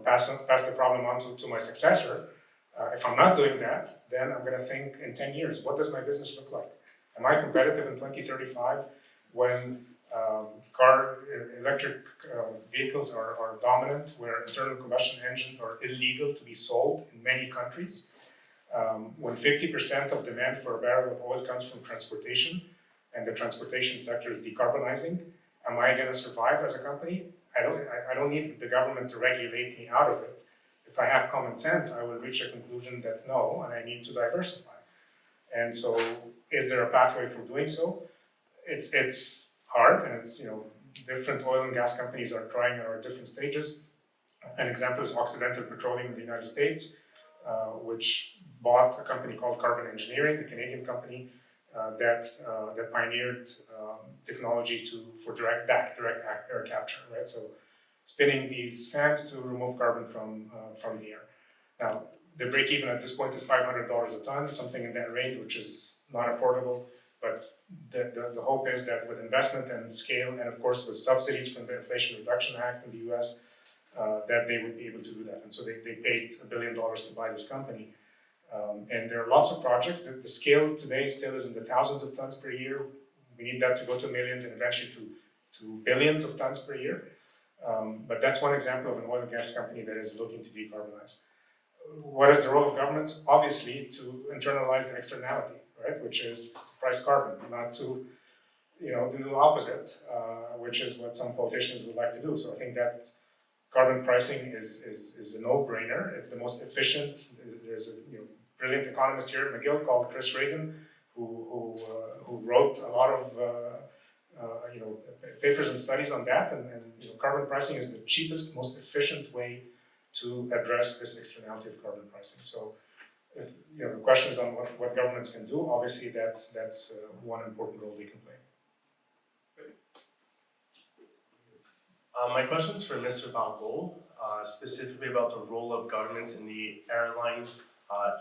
pass the problem on to my successor. If I'm not doing that, then I'm going to think in 10 years, what does my business look like? Am I competitive in 2035 when electric vehicles are dominant, where internal combustion engines are illegal to be sold in many countries, when 50% of demand for a barrel of oil comes from transportation, and the transportation sector is decarbonizing? Am I going to survive as a company? I don't need the government to regulate me out of it. If I have common sense, I will reach a conclusion that no, and I need to diversify. And so, is there a pathway for doing so? It's hard, and it's different oil and gas companies are trying at different stages. An example is Occidental Petroleum in the United States, which bought a company called Carbon Engineering, a Canadian company that pioneered technology for direct air capture, right? So spinning these fans to remove carbon from the air. Now, the break even at this point is $500 a ton, something in that range, which is not affordable. But the hope is that with investment and scale, and of course with subsidies from the Inflation Reduction Act in the US, that they would be able to do that. And so they paid $1 billion to buy this company. And there are lots of projects. The scale today still is in the thousands of tons per year. We need that to go to millions and eventually to billions of tons per year. But that's one example of an oil and gas company that is looking to decarbonize. What is the role of governments? Obviously, to internalize the externality, right? Which is price carbon, not to, do the opposite, which is what some politicians would like to do. So I think that carbon pricing is a no-brainer. It's the most efficient. There's a brilliant economist here at McGill called Chris Reagan, who wrote a lot of papers and studies on that. And carbon pricing is the cheapest, most efficient way to address this externality of carbon pricing. So, if the question is on what governments can do, obviously that's one important role they can play. My question is for Mr. Balbo, specifically about the role of governments in the airline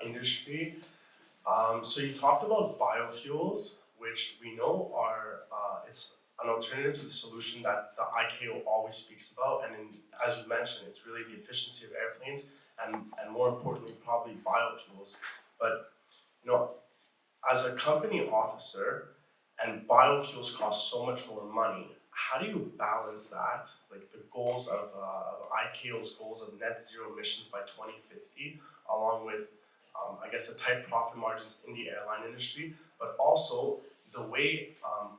industry. So you talked about biofuels, which we know are it's an alternative to the solution that the ICAO always speaks about, and as you mentioned, it's really the efficiency of airplanes and more importantly, probably biofuels. But as a company officer, and biofuels cost so much more money, how do you balance that, like the goals of ICAO's goals of net zero emissions by 2050, along with, I guess, the tight profit margins in the airline industry, but also the way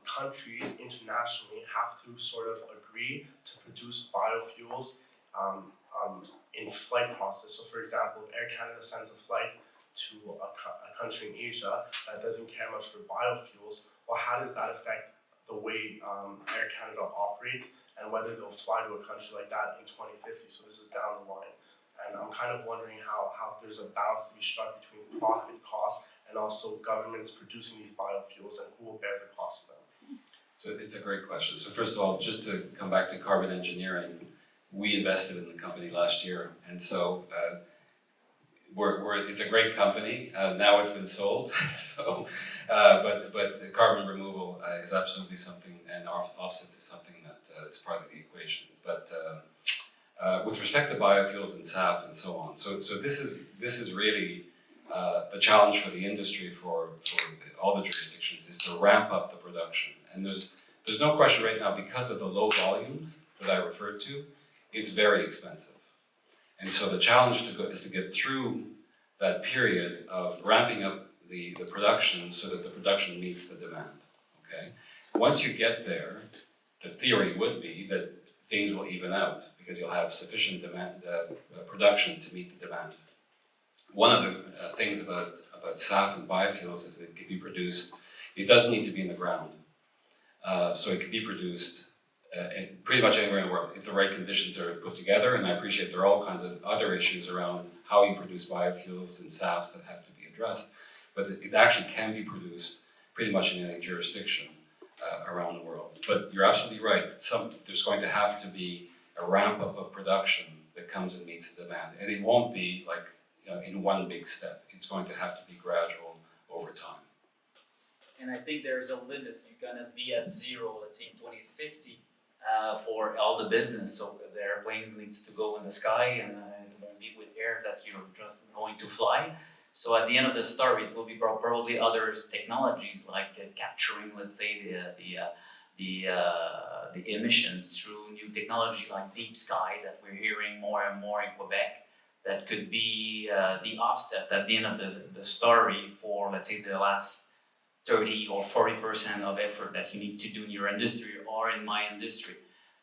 countries internationally have to sort of agree to produce biofuels in flight process. So for example, if Air Canada sends a flight to a country in Asia that doesn't care much for biofuels, well, how does that affect the way Air Canada operates and whether they'll fly to a country like that in 2050? So this is down the line. And I'm kind of wondering how there's a balance to be struck between profit and cost and also governments producing these biofuels and who will bear the cost of them. So it's a great question. So first of all, just to come back to carbon engineering, we invested in the company last year, and so it's a great company. Now it's been sold. So, but carbon removal is absolutely something, and offsets is something that is part of the equation. But with respect to biofuels and SAF and so on, so this is really the challenge for the industry for all the jurisdictions is to ramp up the production. And there's no question right now, because of the low volumes that I referred to, it's very expensive. And so the challenge is to get through that period of ramping up the production so that the production meets the demand, okay? Once you get there, the theory would be that things will even out because you'll have sufficient demand, production to meet the demand. One of the things about SAF and biofuels is that it can be produced, it doesn't need to be in the ground. So it can be produced pretty much anywhere in the world if the right conditions are put together, and I appreciate there are all kinds of other issues around how you produce biofuels and SAFs that have to be addressed, but it actually can be produced pretty much in any jurisdiction around the world. But you're absolutely right, there's going to have to be a ramp up of production that comes and meets the demand, and it won't be like in one big step. It's going to have to be gradual over time. And I think there's a limit. You're gonna be at zero, let's say in 2050, for all the business. So the airplanes needs to go in the sky, and it won't be with air that you're just going to fly. So at the end of the story, it will be probably other technologies like capturing, let's say, the emissions through new technology like deep sky that we're hearing more and more in Quebec. That could be the offset at the end of the story for, let's say, the last 30 or 40% of effort that you need to do in your industry or in my industry.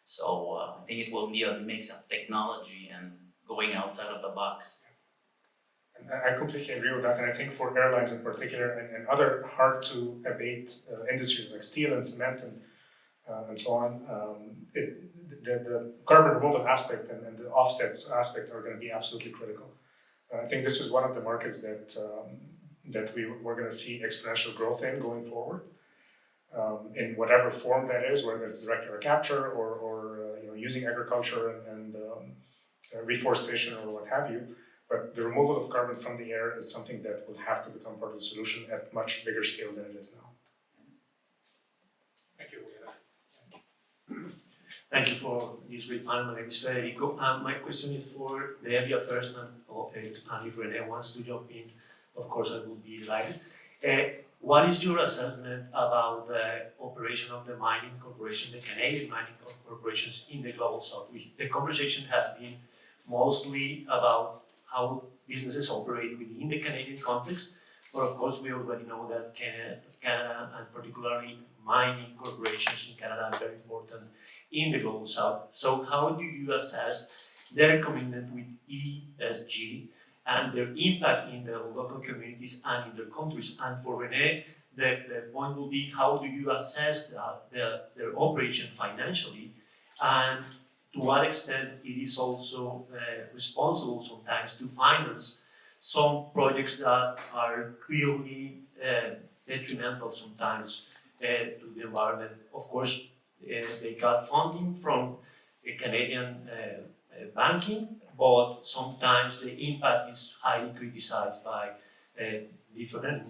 So I think it will be a mix of technology and going outside of the box. And I completely agree with that, and I think for airlines in particular and other hard to abate industries like steel and cement and so on, the carbon removal aspect and the offsets aspect are going to be absolutely critical. I think this is one of the markets that we're going to see exponential growth in going forward, in whatever form that is, whether it's direct air capture or using agriculture and reforestation or what have you. But the removal of carbon from the air is something that will have to become part of the solution at much bigger scale than it is now. Thank you. Thank you for this great panel. My name is Federico. My question is for Delia first, and if Rene wants to jump in, of course I would be delighted. What is your assessment about the operation of the mining corporation, the Canadian mining corporations in the Global South? The conversation has been mostly about how businesses operate within the Canadian context, but of course we already know that Canada and particularly mining corporations in Canada are very important in the Global South. So how do you assess their commitment with ESG and their impact in the local communities and in their countries? And for Rene, the point will be, how do you assess their operation financially, and to what extent it is also responsible sometimes to finance some projects that are clearly detrimental sometimes to the environment. Of course, they got funding from Canadian banking, but sometimes the impact is highly criticized by different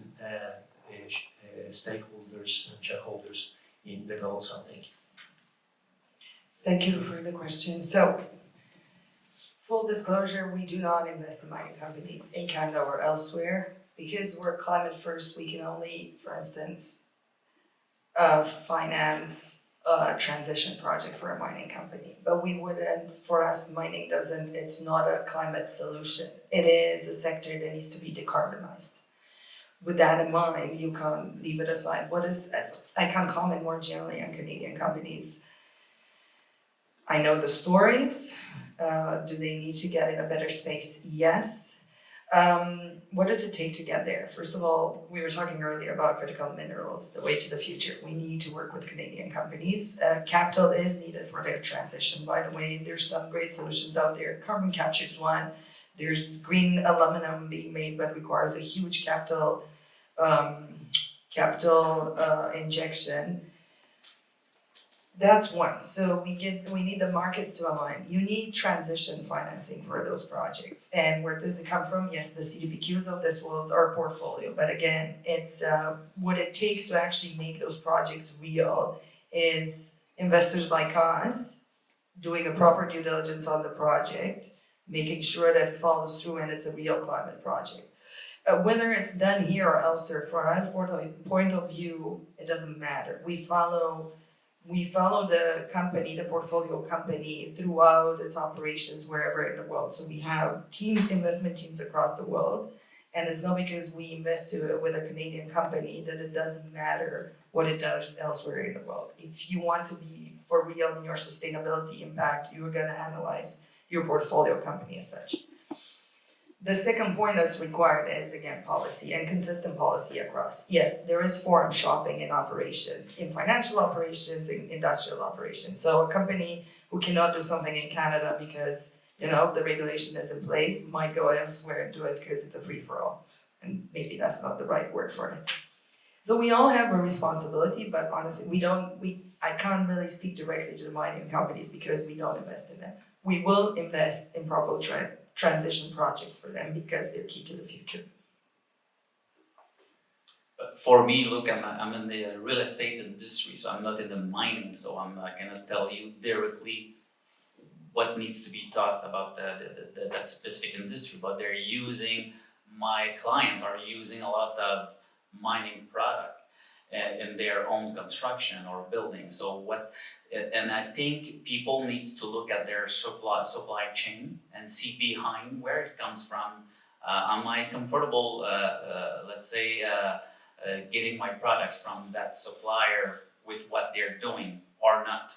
stakeholders and shareholders in the Global South. Thank you. Thank you for the question. So, full disclosure, we do not invest in mining companies in Canada or elsewhere. Because we're climate first, we can only, for instance, finance a transition project for a mining company. But we wouldn't, for us, mining it's not a climate solution. It is a sector that needs to be decarbonized. with that in mind, you can't leave it aside. I can't comment more generally on Canadian companies. I know the stories. Do they need to get in a better space? Yes. What does it take to get there? First of all, we were talking earlier about critical minerals, the way to the future. We need to work with Canadian companies. Capital is needed for their transition. By the way, there's some great solutions out there. Carbon capture is one. There's green aluminum being made, but requires a huge capital injection. That's one. So we need the markets to align. You need transition financing for those projects. And where does it come from? Yes, the CDPQs of this world are portfolio. But again, it's what it takes to actually make those projects real is investors like us doing a proper due diligence on the project, making sure that it follows through and it's a real climate project. Whether it's done here or elsewhere, from our point of view, it doesn't matter. We follow the company, the portfolio company, throughout its operations wherever in the world. So we have investment teams across the world, and it's not because we invest with a Canadian company that it doesn't matter what it does elsewhere in the world. If you want to be for real in your sustainability impact, you're gonna analyze your portfolio company as such. The second point that's required is, again, policy and consistent policy across. Yes, there is forum shopping in operations, in financial operations, in industrial operations. So a company who cannot do something in Canada because, the regulation is in place might go elsewhere and do it because it's a free-for-all. And maybe that's not the right word for it. So we all have a responsibility, but honestly, I can't really speak directly to the mining companies because we don't invest in them. We will invest in proper transition projects for them because they're key to the future. But for me, look, I'm in the real estate industry, so I'm not in the mining, so I'm not gonna tell you directly what needs to be taught about that specific industry, but my clients are using a lot of mining product in their own construction or building. And I think people needs to look at their supply chain and see behind where it comes from. Am I comfortable, let's say, getting my products from that supplier with what they're doing or not?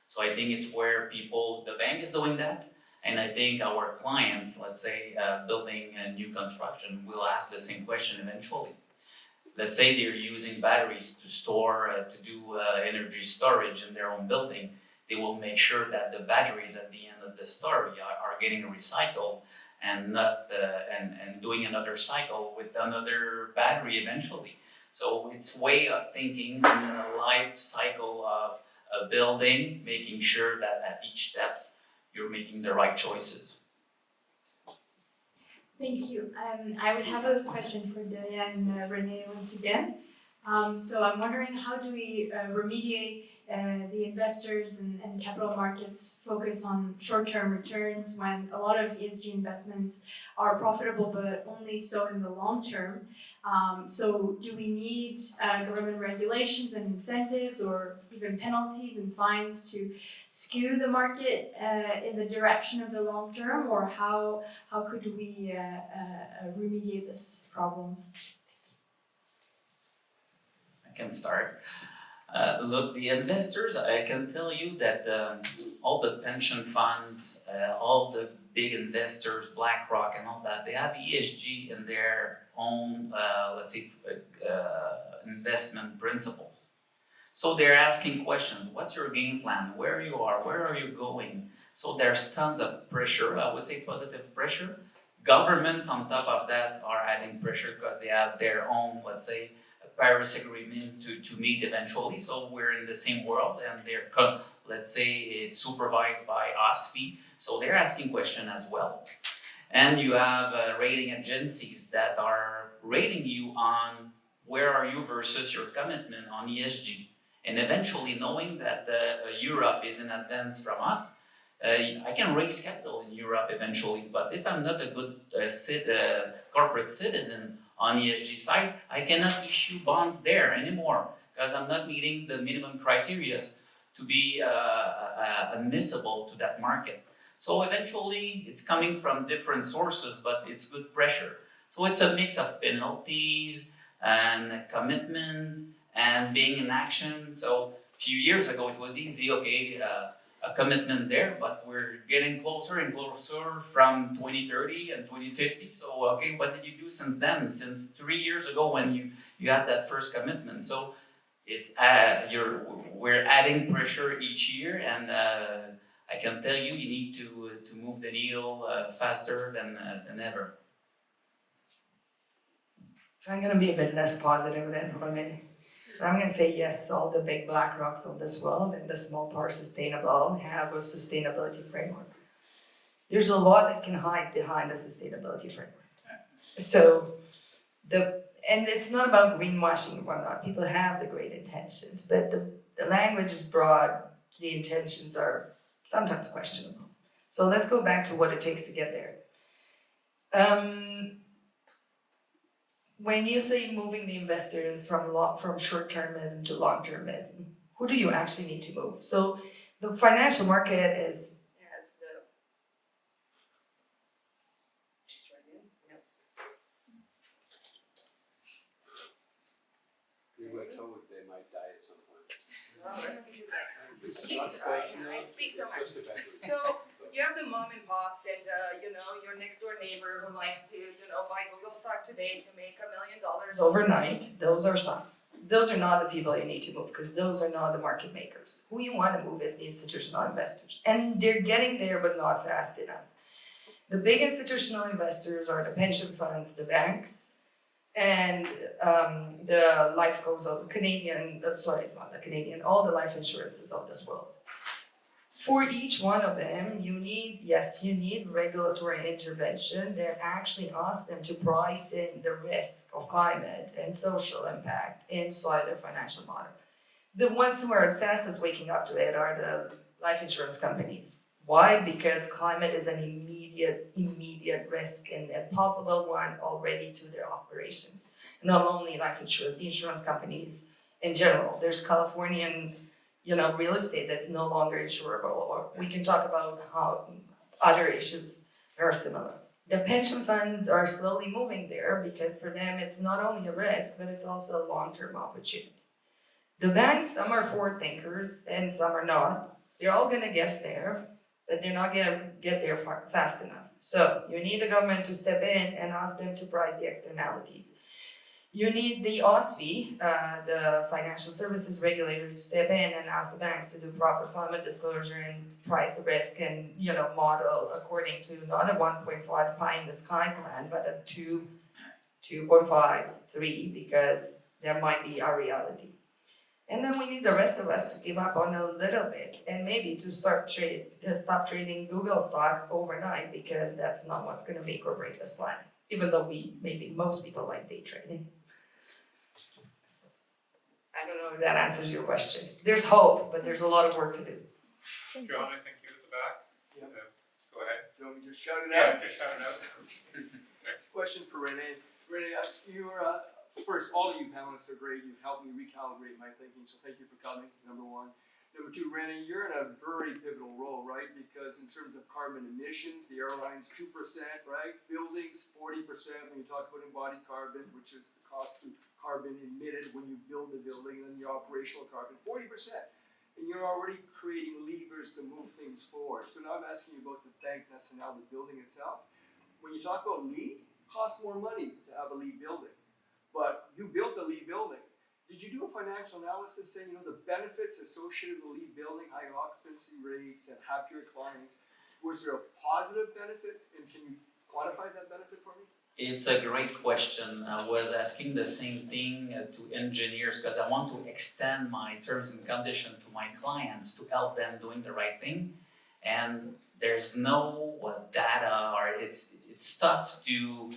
So I think it's where the bank is doing that. And I think our clients, let's say, building a new construction, will ask the same question eventually. Let's say they're using batteries to store, to do energy storage in their own building. They will make sure that the batteries at the end of the story are getting recycled and not and doing another cycle with another battery eventually. So it's way of thinking in the life cycle of a building, making sure that at each steps you're making the right choices. Thank you. I would have a question for Delia and Renee once again. So I'm wondering, how do we remediate the investors and capital markets focus on short-term returns when a lot of ESG investments are profitable but only so in the long term? So do we need government regulations and incentives or even penalties and fines to skew the market in the direction of the long term, or how could we remediate this problem? I can start. Look, the investors, I can tell you that all the pension funds, all the big investors, BlackRock and all that, they have ESG in their own, investment principles. So they're asking questions. What's your game plan? Where you are? Where are you going? So there's tons of pressure, I would say positive pressure. Governments on top of that are adding pressure because they have their own, let's say, Paris Agreement to meet eventually. So we're in the same world and let's say it's supervised by OSFI. So they're asking questions as well. And you have rating agencies that are rating you on where are you versus your commitment on ESG. And eventually knowing that Europe is in advance from us, I can raise capital in Europe eventually, but if I'm not a good corporate citizen on ESG side, I cannot issue bonds there anymore because I'm not meeting the minimum criteria to be admissible to that market. So eventually it's coming from different sources, but it's good pressure. So it's a mix of penalties, and commitment and being in action. So a few years ago, it was easy, okay, a commitment there, but we're getting closer and closer from 2030 and 2050. So, okay, what did you do since then? Since 3 years ago when you had that first commitment. So it's we're adding pressure each year, and I can tell you, you need to move the needle faster than ever. So I'm gonna be a bit less positive than Rene. I'm gonna say yes, all the big black rocks of this world and the small power sustainable have a sustainability framework. There's a lot that can hide behind a sustainability framework. So and it's not about greenwashing or whatnot. People have the great intentions, but the language is broad, the intentions are sometimes questionable. So let's go back to what it takes to get there. When you say moving the investors from short-termism to long-termism, who do you actually need to move? So the financial market has the. You were told they might die at some point. Oh, that's because It's not personal, I speak so it's much. just a battery. So you have the mom and pops and your next door neighbor who likes to buy Google stock today to make $1 million overnight. Those are not the people you need to move because those are not the market makers. Who you want to move is the institutional investors, and they're getting there but not fast enough. The big institutional investors are the pension funds, the banks, and the life goes of all the life insurances of this world. For each one of them, you need regulatory intervention that actually asks them to price in the risk of climate and social impact inside their financial model. The ones who are fastest waking up to it are the life insurance companies. Why? Because climate is an immediate risk and a palpable one already to their operations. Not only life insurance, the insurance companies in general. There's Californian real estate that's no longer insurable, or we can talk about how other issues are similar. The pension funds are slowly moving there because for them it's not only a risk, but it's also a long-term opportunity. The banks, some are forward thinkers and some are not. They're all gonna get there, but they're not gonna get there fast enough. So you need the government to step in and ask them to price the externalities. You need the OSFI, the financial services regulator, to step in and ask the banks to do proper climate disclosure and price the risk and model according to not a 1.5 pie in the sky plan, but a 2.5, 3, because there might be a reality. And then we need the rest of us to give up on a little bit and maybe to stop trading Google stock overnight, because that's not what's going to make or break this planet, even though maybe most people like day trading. I don't know if that answers your question. There's hope, but there's a lot of work to do. John, I think you at the back. Yep. Go ahead. You want me to just shout it out? Yeah, just shout it out. Question for Renee. Renee, first, all of you panelists are great. You've helped me recalibrate my thinking, so thank you for coming, number one. Number two, Renee, you're in a very pivotal role, right? Because in terms of carbon emissions, the airline's 2%, right? Buildings, 40% when you talk about embodied carbon, which is the cost of carbon emitted when you build the building, and then the operational carbon, 40%. And you're already creating levers to move things forward. So now I'm asking you about the bankness and now the building itself. When you talk about LEED, it costs more money to have a LEED building. But you built a LEED building. Did you do a financial analysis saying, the benefits associated with a LEED building, higher occupancy rates and happier clients? Was there a positive benefit, and can you quantify that benefit for me? It's a great question. I was asking the same thing to engineers because I want to extend my terms and conditions to my clients to help them doing the right thing. And there's no data, or it's tough to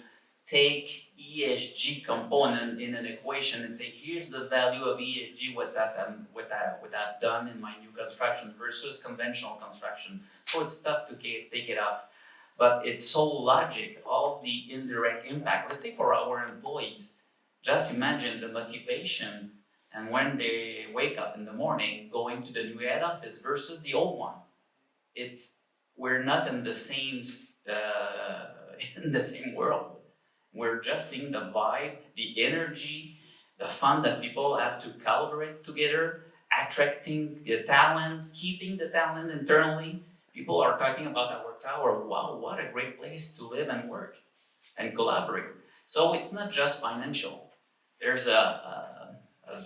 take ESG component in an equation and say, here's the value of ESG, what I've done in my new construction versus conventional construction. So it's tough to take it off. But it's so logic, all the indirect impact. Let's say for our employees, just imagine the motivation and when they wake up in the morning going to the new head office versus the old one. We're not in the same world. We're just seeing the vibe, the energy, the fun that people have to collaborate together, attracting the talent, keeping the talent internally. People are talking about our tower. Wow, what a great place to live and work and collaborate. So it's not just financial. There's a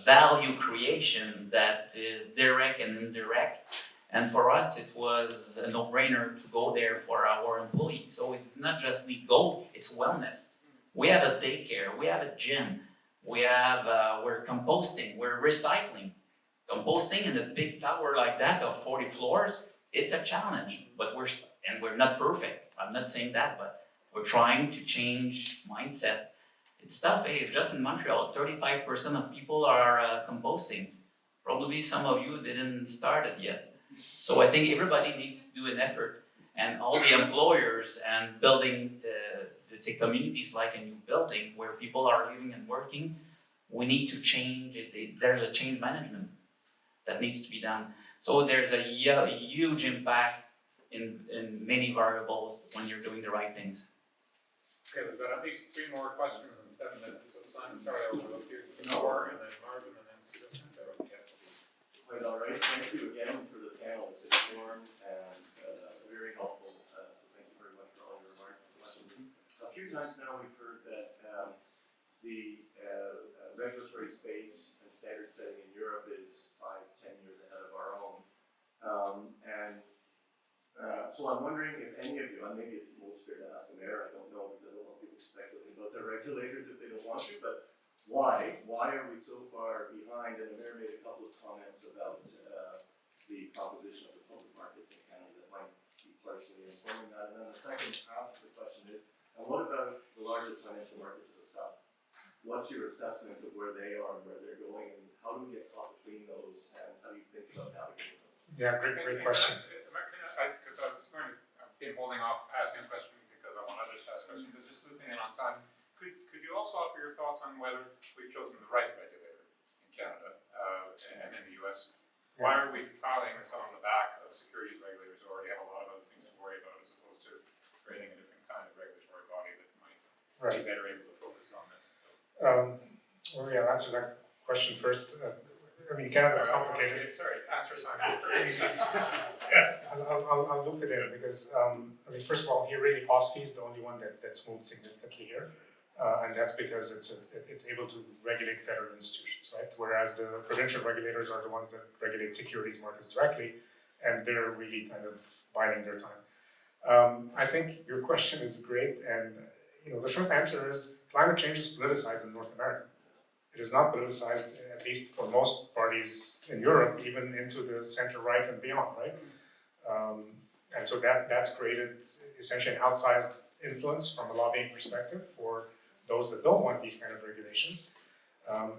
value creation that is direct and indirect. And for us, it was a no-brainer to go there for our employees. So it's not just legal, it's wellness. We have a daycare, we have a gym, we're composting, we're recycling. Composting in a big tower like that of 40 floors, it's a challenge, but we're not perfect. I'm not saying that, but we're trying to change mindset. It's tough, just in Montreal, 35% of people are composting. Probably some of you didn't start it yet. So I think everybody needs to do an effort, and all the employers and building the communities like a new building where people are living and working, we need to change it. There's a change management that needs to be done. So there's a huge impact in many variables when you're doing the right things. Okay, we've got at least 3 more questions in 7 minutes, so Simon, sorry I overlooked you. Noor, and then Marvin, and then Susan. Quite all right. Thank you again for the panel. It's informed and very helpful. So thank you very much for all your remarks. A few times now we've heard that the regulatory space and standard setting in Europe is 5-10 years ahead of our own. So I'm wondering if any of you, and maybe it's most fair to ask the mayor, I don't know because I don't want people speculating about their regulators if they don't want to, but why? Why are we so far behind? And the mayor made a couple of comments about the proposition of the public markets in Canada that might be partially informing that. And then the second half of the question is, and what about the largest financial markets of the South? What's your assessment of where they are and where they're going, and how do we get caught between those, and how do you think about navigating those? Yeah, great questions. I've been holding off asking a question because I want others to ask questions, but just looping in on Simon, could you also offer your thoughts on whether we've chosen the right regulator in Canada and in the US? Why are we piling this on the back of securities regulators who already have a lot of other things to worry about, as opposed to creating a different kind of regulatory body that might be better able to focus on this? Well, yeah, I'll answer that question first. I mean, Canada's complicated. Sorry, answer Simon first. I'll loop it in because, I mean, first of all, here really OSFI is the only one that's moved significantly here. And that's because it's able to regulate federal institutions, right? Whereas the provincial regulators are the ones that regulate securities markets directly, and they're really kind of biding their time. I think your question is great, and the short answer is climate change is politicized in North America. It is not politicized, at least for most parties in Europe, even into the center right and beyond, right? And so that's created essentially an outsized influence from a lobbying perspective for those that don't want these kind of regulations.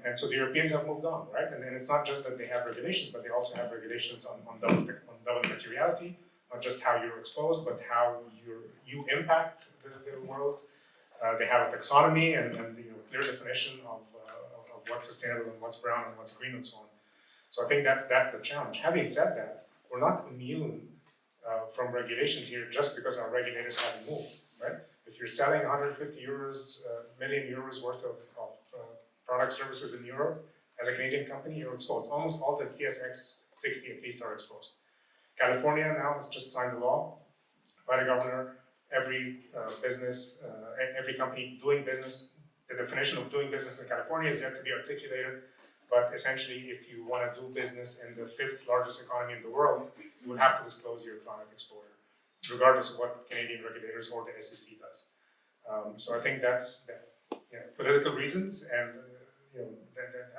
And so the Europeans have moved on, right? And it's not just that they have regulations, but they also have regulations on double materiality, not just how you're exposed, but how you impact the world. They have a taxonomy and clear definition of what's sustainable and what's brown and what's green and so on. So I think that's the challenge. Having said that, we're not immune from regulations here just because our regulators haven't moved, right? If you're selling 150 million euros worth of product services in Europe as a Canadian company, you're exposed. Almost all the TSX 60 at least are exposed. California now has just signed a law by the governor. Every business, every company doing business, the definition of doing business in California is yet to be articulated. But essentially, if you want to do business in the 5th largest economy in the world, you will have to disclose your climate exposure, regardless of what Canadian regulators or the SEC does. So I think that's political reasons, and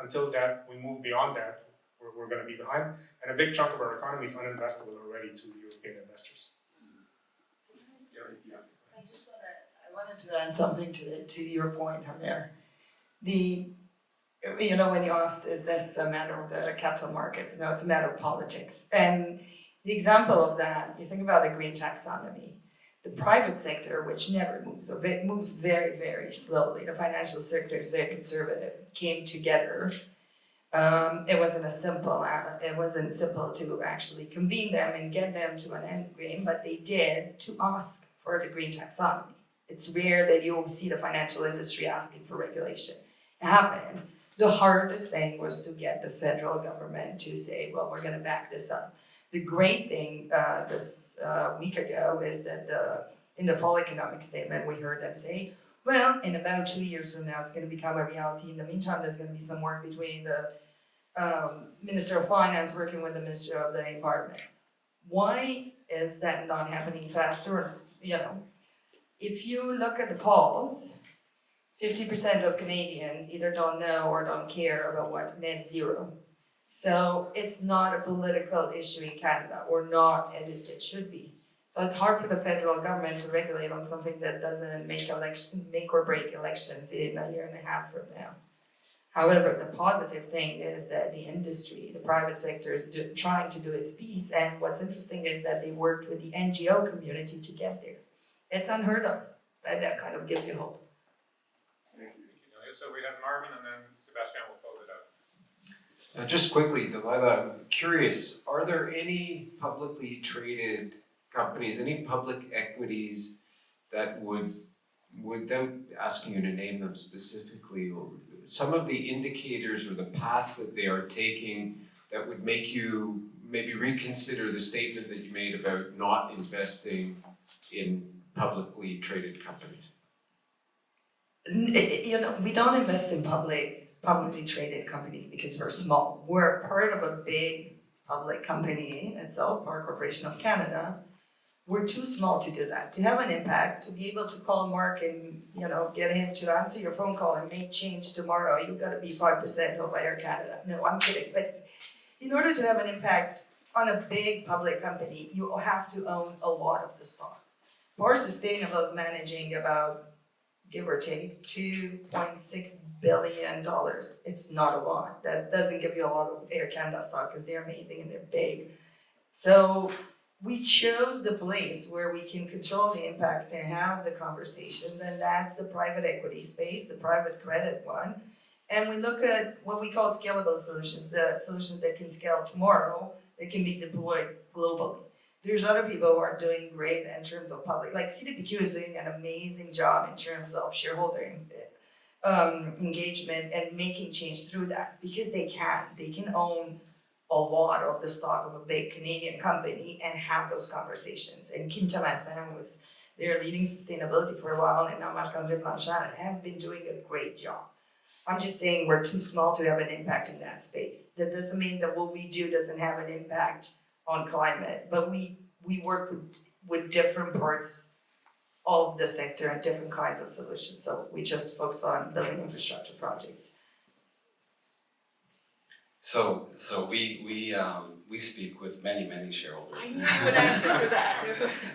until that we move beyond that, we're going to be behind. And a big chunk of our economy is uninvestable already to European investors. I wanted to add something to your point, Javier. When you asked, is this a matter of the capital markets? No, it's a matter of politics. And the example of that, you think about a green taxonomy. The private sector, which never moves, or it moves very, very slowly, the financial sector is very conservative, came together. It wasn't simple to actually convene them and get them to an end game, but they did, to ask for the green taxonomy. It's rare that you'll see the financial industry asking for regulation. It happened. The hardest thing was to get the federal government to say, well, we're gonna back this up. The great thing this week ago is that in the fall economic statement, we heard them say, well, in about 2 years from now, it's gonna become a reality. In the meantime, there's gonna be some work between the Minister of Finance working with the Minister of the Environment. Why is that not happening faster? You know, if you look at the polls, 50% of Canadians either don't know or don't care about what net zero. So it's not a political issue in Canada, or not as it should be. So it's hard for the federal government to regulate on something that doesn't make or break elections in a year and a half from now. However, the positive thing is that the industry, the private sector is trying to do its piece, and what's interesting is that they worked with the NGO community to get there. It's unheard of, but that kind of gives you hope. Thank you. So we have Marvin and then Sebastian will close it out. Just quickly, Delilah, I'm curious, are there any publicly traded companies, any public equities that would, without asking you to name them specifically, or some of the indicators or the path that they are taking that would make you maybe reconsider the statement that you made about not investing in publicly traded companies? You know, we don't invest in publicly traded companies because we're small. We're part of a big public company itself, Power Corporation of Canada. We're too small to do that. To have an impact, to be able to call Mark and, you know, get him to answer your phone call and make change tomorrow, you've got to be 5% of Air Canada. No, I'm kidding. But in order to have an impact on a big public company, you have to own a lot of the stock. Power Sustainable is managing about, give or take, $2.6 billion. It's not a lot. That doesn't give you a lot of Air Canada stock because they're amazing and they're big. So we chose the place where we can control the impact and have the conversations, and that's the private equity space, the private credit one. And we look at what we call scalable solutions, the solutions that can scale tomorrow, that can be deployed globally. There's other people who are doing great in terms of public, like CDPQ is doing an amazing job in terms of shareholder engagement and making change through that, because they can own a lot of the stock of a big Canadian company and have those conversations. And Kim Thomasin was there leading sustainability for a while, and now Marc-André Blanchard have been doing a great job. I'm just saying we're too small to have an impact in that space. That doesn't mean that what we do doesn't have an impact on climate, but we work with different parts of the sector and different kinds of solutions. So we just focus on building infrastructure projects. So we speak with many shareholders. I knew you would answer to that.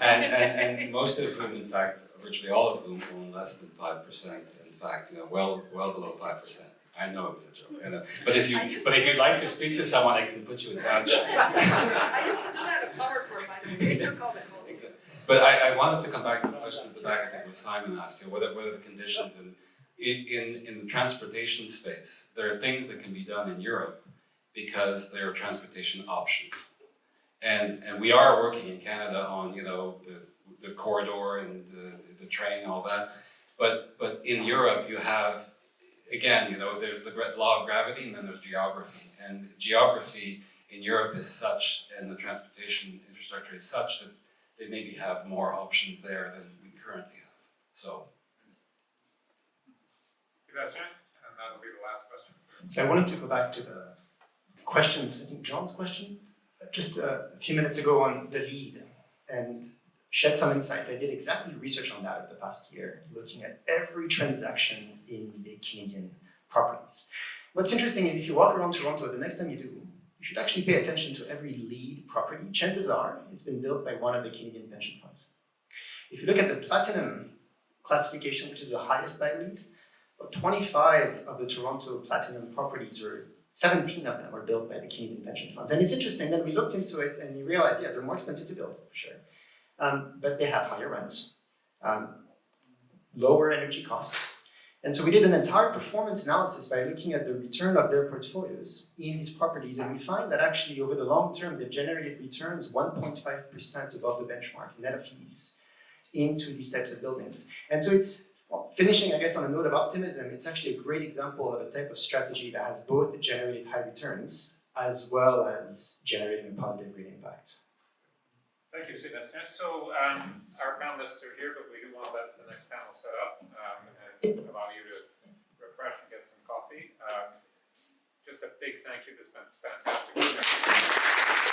and most of whom, in fact, virtually all of whom own less than 5%. In fact, you know, well below 5%. I know it was a joke. But if you'd like to speak to someone, I can put you in touch. I used to do that at Power Corp, by the way. They took all the calls. Exactly. But I wanted to come back to the question at the back, I think what Simon asked, you know, whether the conditions in the transportation space, there are things that can be done in Europe because there are transportation options. And we are working in Canada on, you know, the corridor and the train and all that. But in Europe you have, again, you know, there's the law of gravity and then there's geography. And geography in Europe is such, and the transportation infrastructure is such that they maybe have more options there than we currently have. So. Sebastian, and that'll be the last question. So I wanted to go back to the question, I think John's question, just a few minutes ago on the lead, and shed some insights. I did exactly research on that over the past year, looking at every transaction in big Canadian properties. What's interesting is if you walk around Toronto, the next time you do, you should actually pay attention to every lead property. Chances are it's been built by one of the Canadian pension funds. If you look at the platinum classification, which is the highest by lead, about 25 of the Toronto platinum properties, or 17 of them, are built by the Canadian pension funds. And it's interesting, then we looked into it and you realize, yeah, they're more expensive to build, for sure. But they have higher rents, lower energy costs. And so we did an entire performance analysis by looking at the return of their portfolios in these properties, and we find that actually over the long term, they've generated returns 1.5% above the benchmark net of fees. into these types of buildings. And so it's, well, finishing, I guess, on a note of optimism, it's actually a great example of a type of strategy that has both generated high returns as well as generating a positive green impact. Thank you, Sébastien. So our panelists are here, but we do want to let the next panel set up and allow you to refresh and get some coffee. Just a big thank you. This has been fantastic.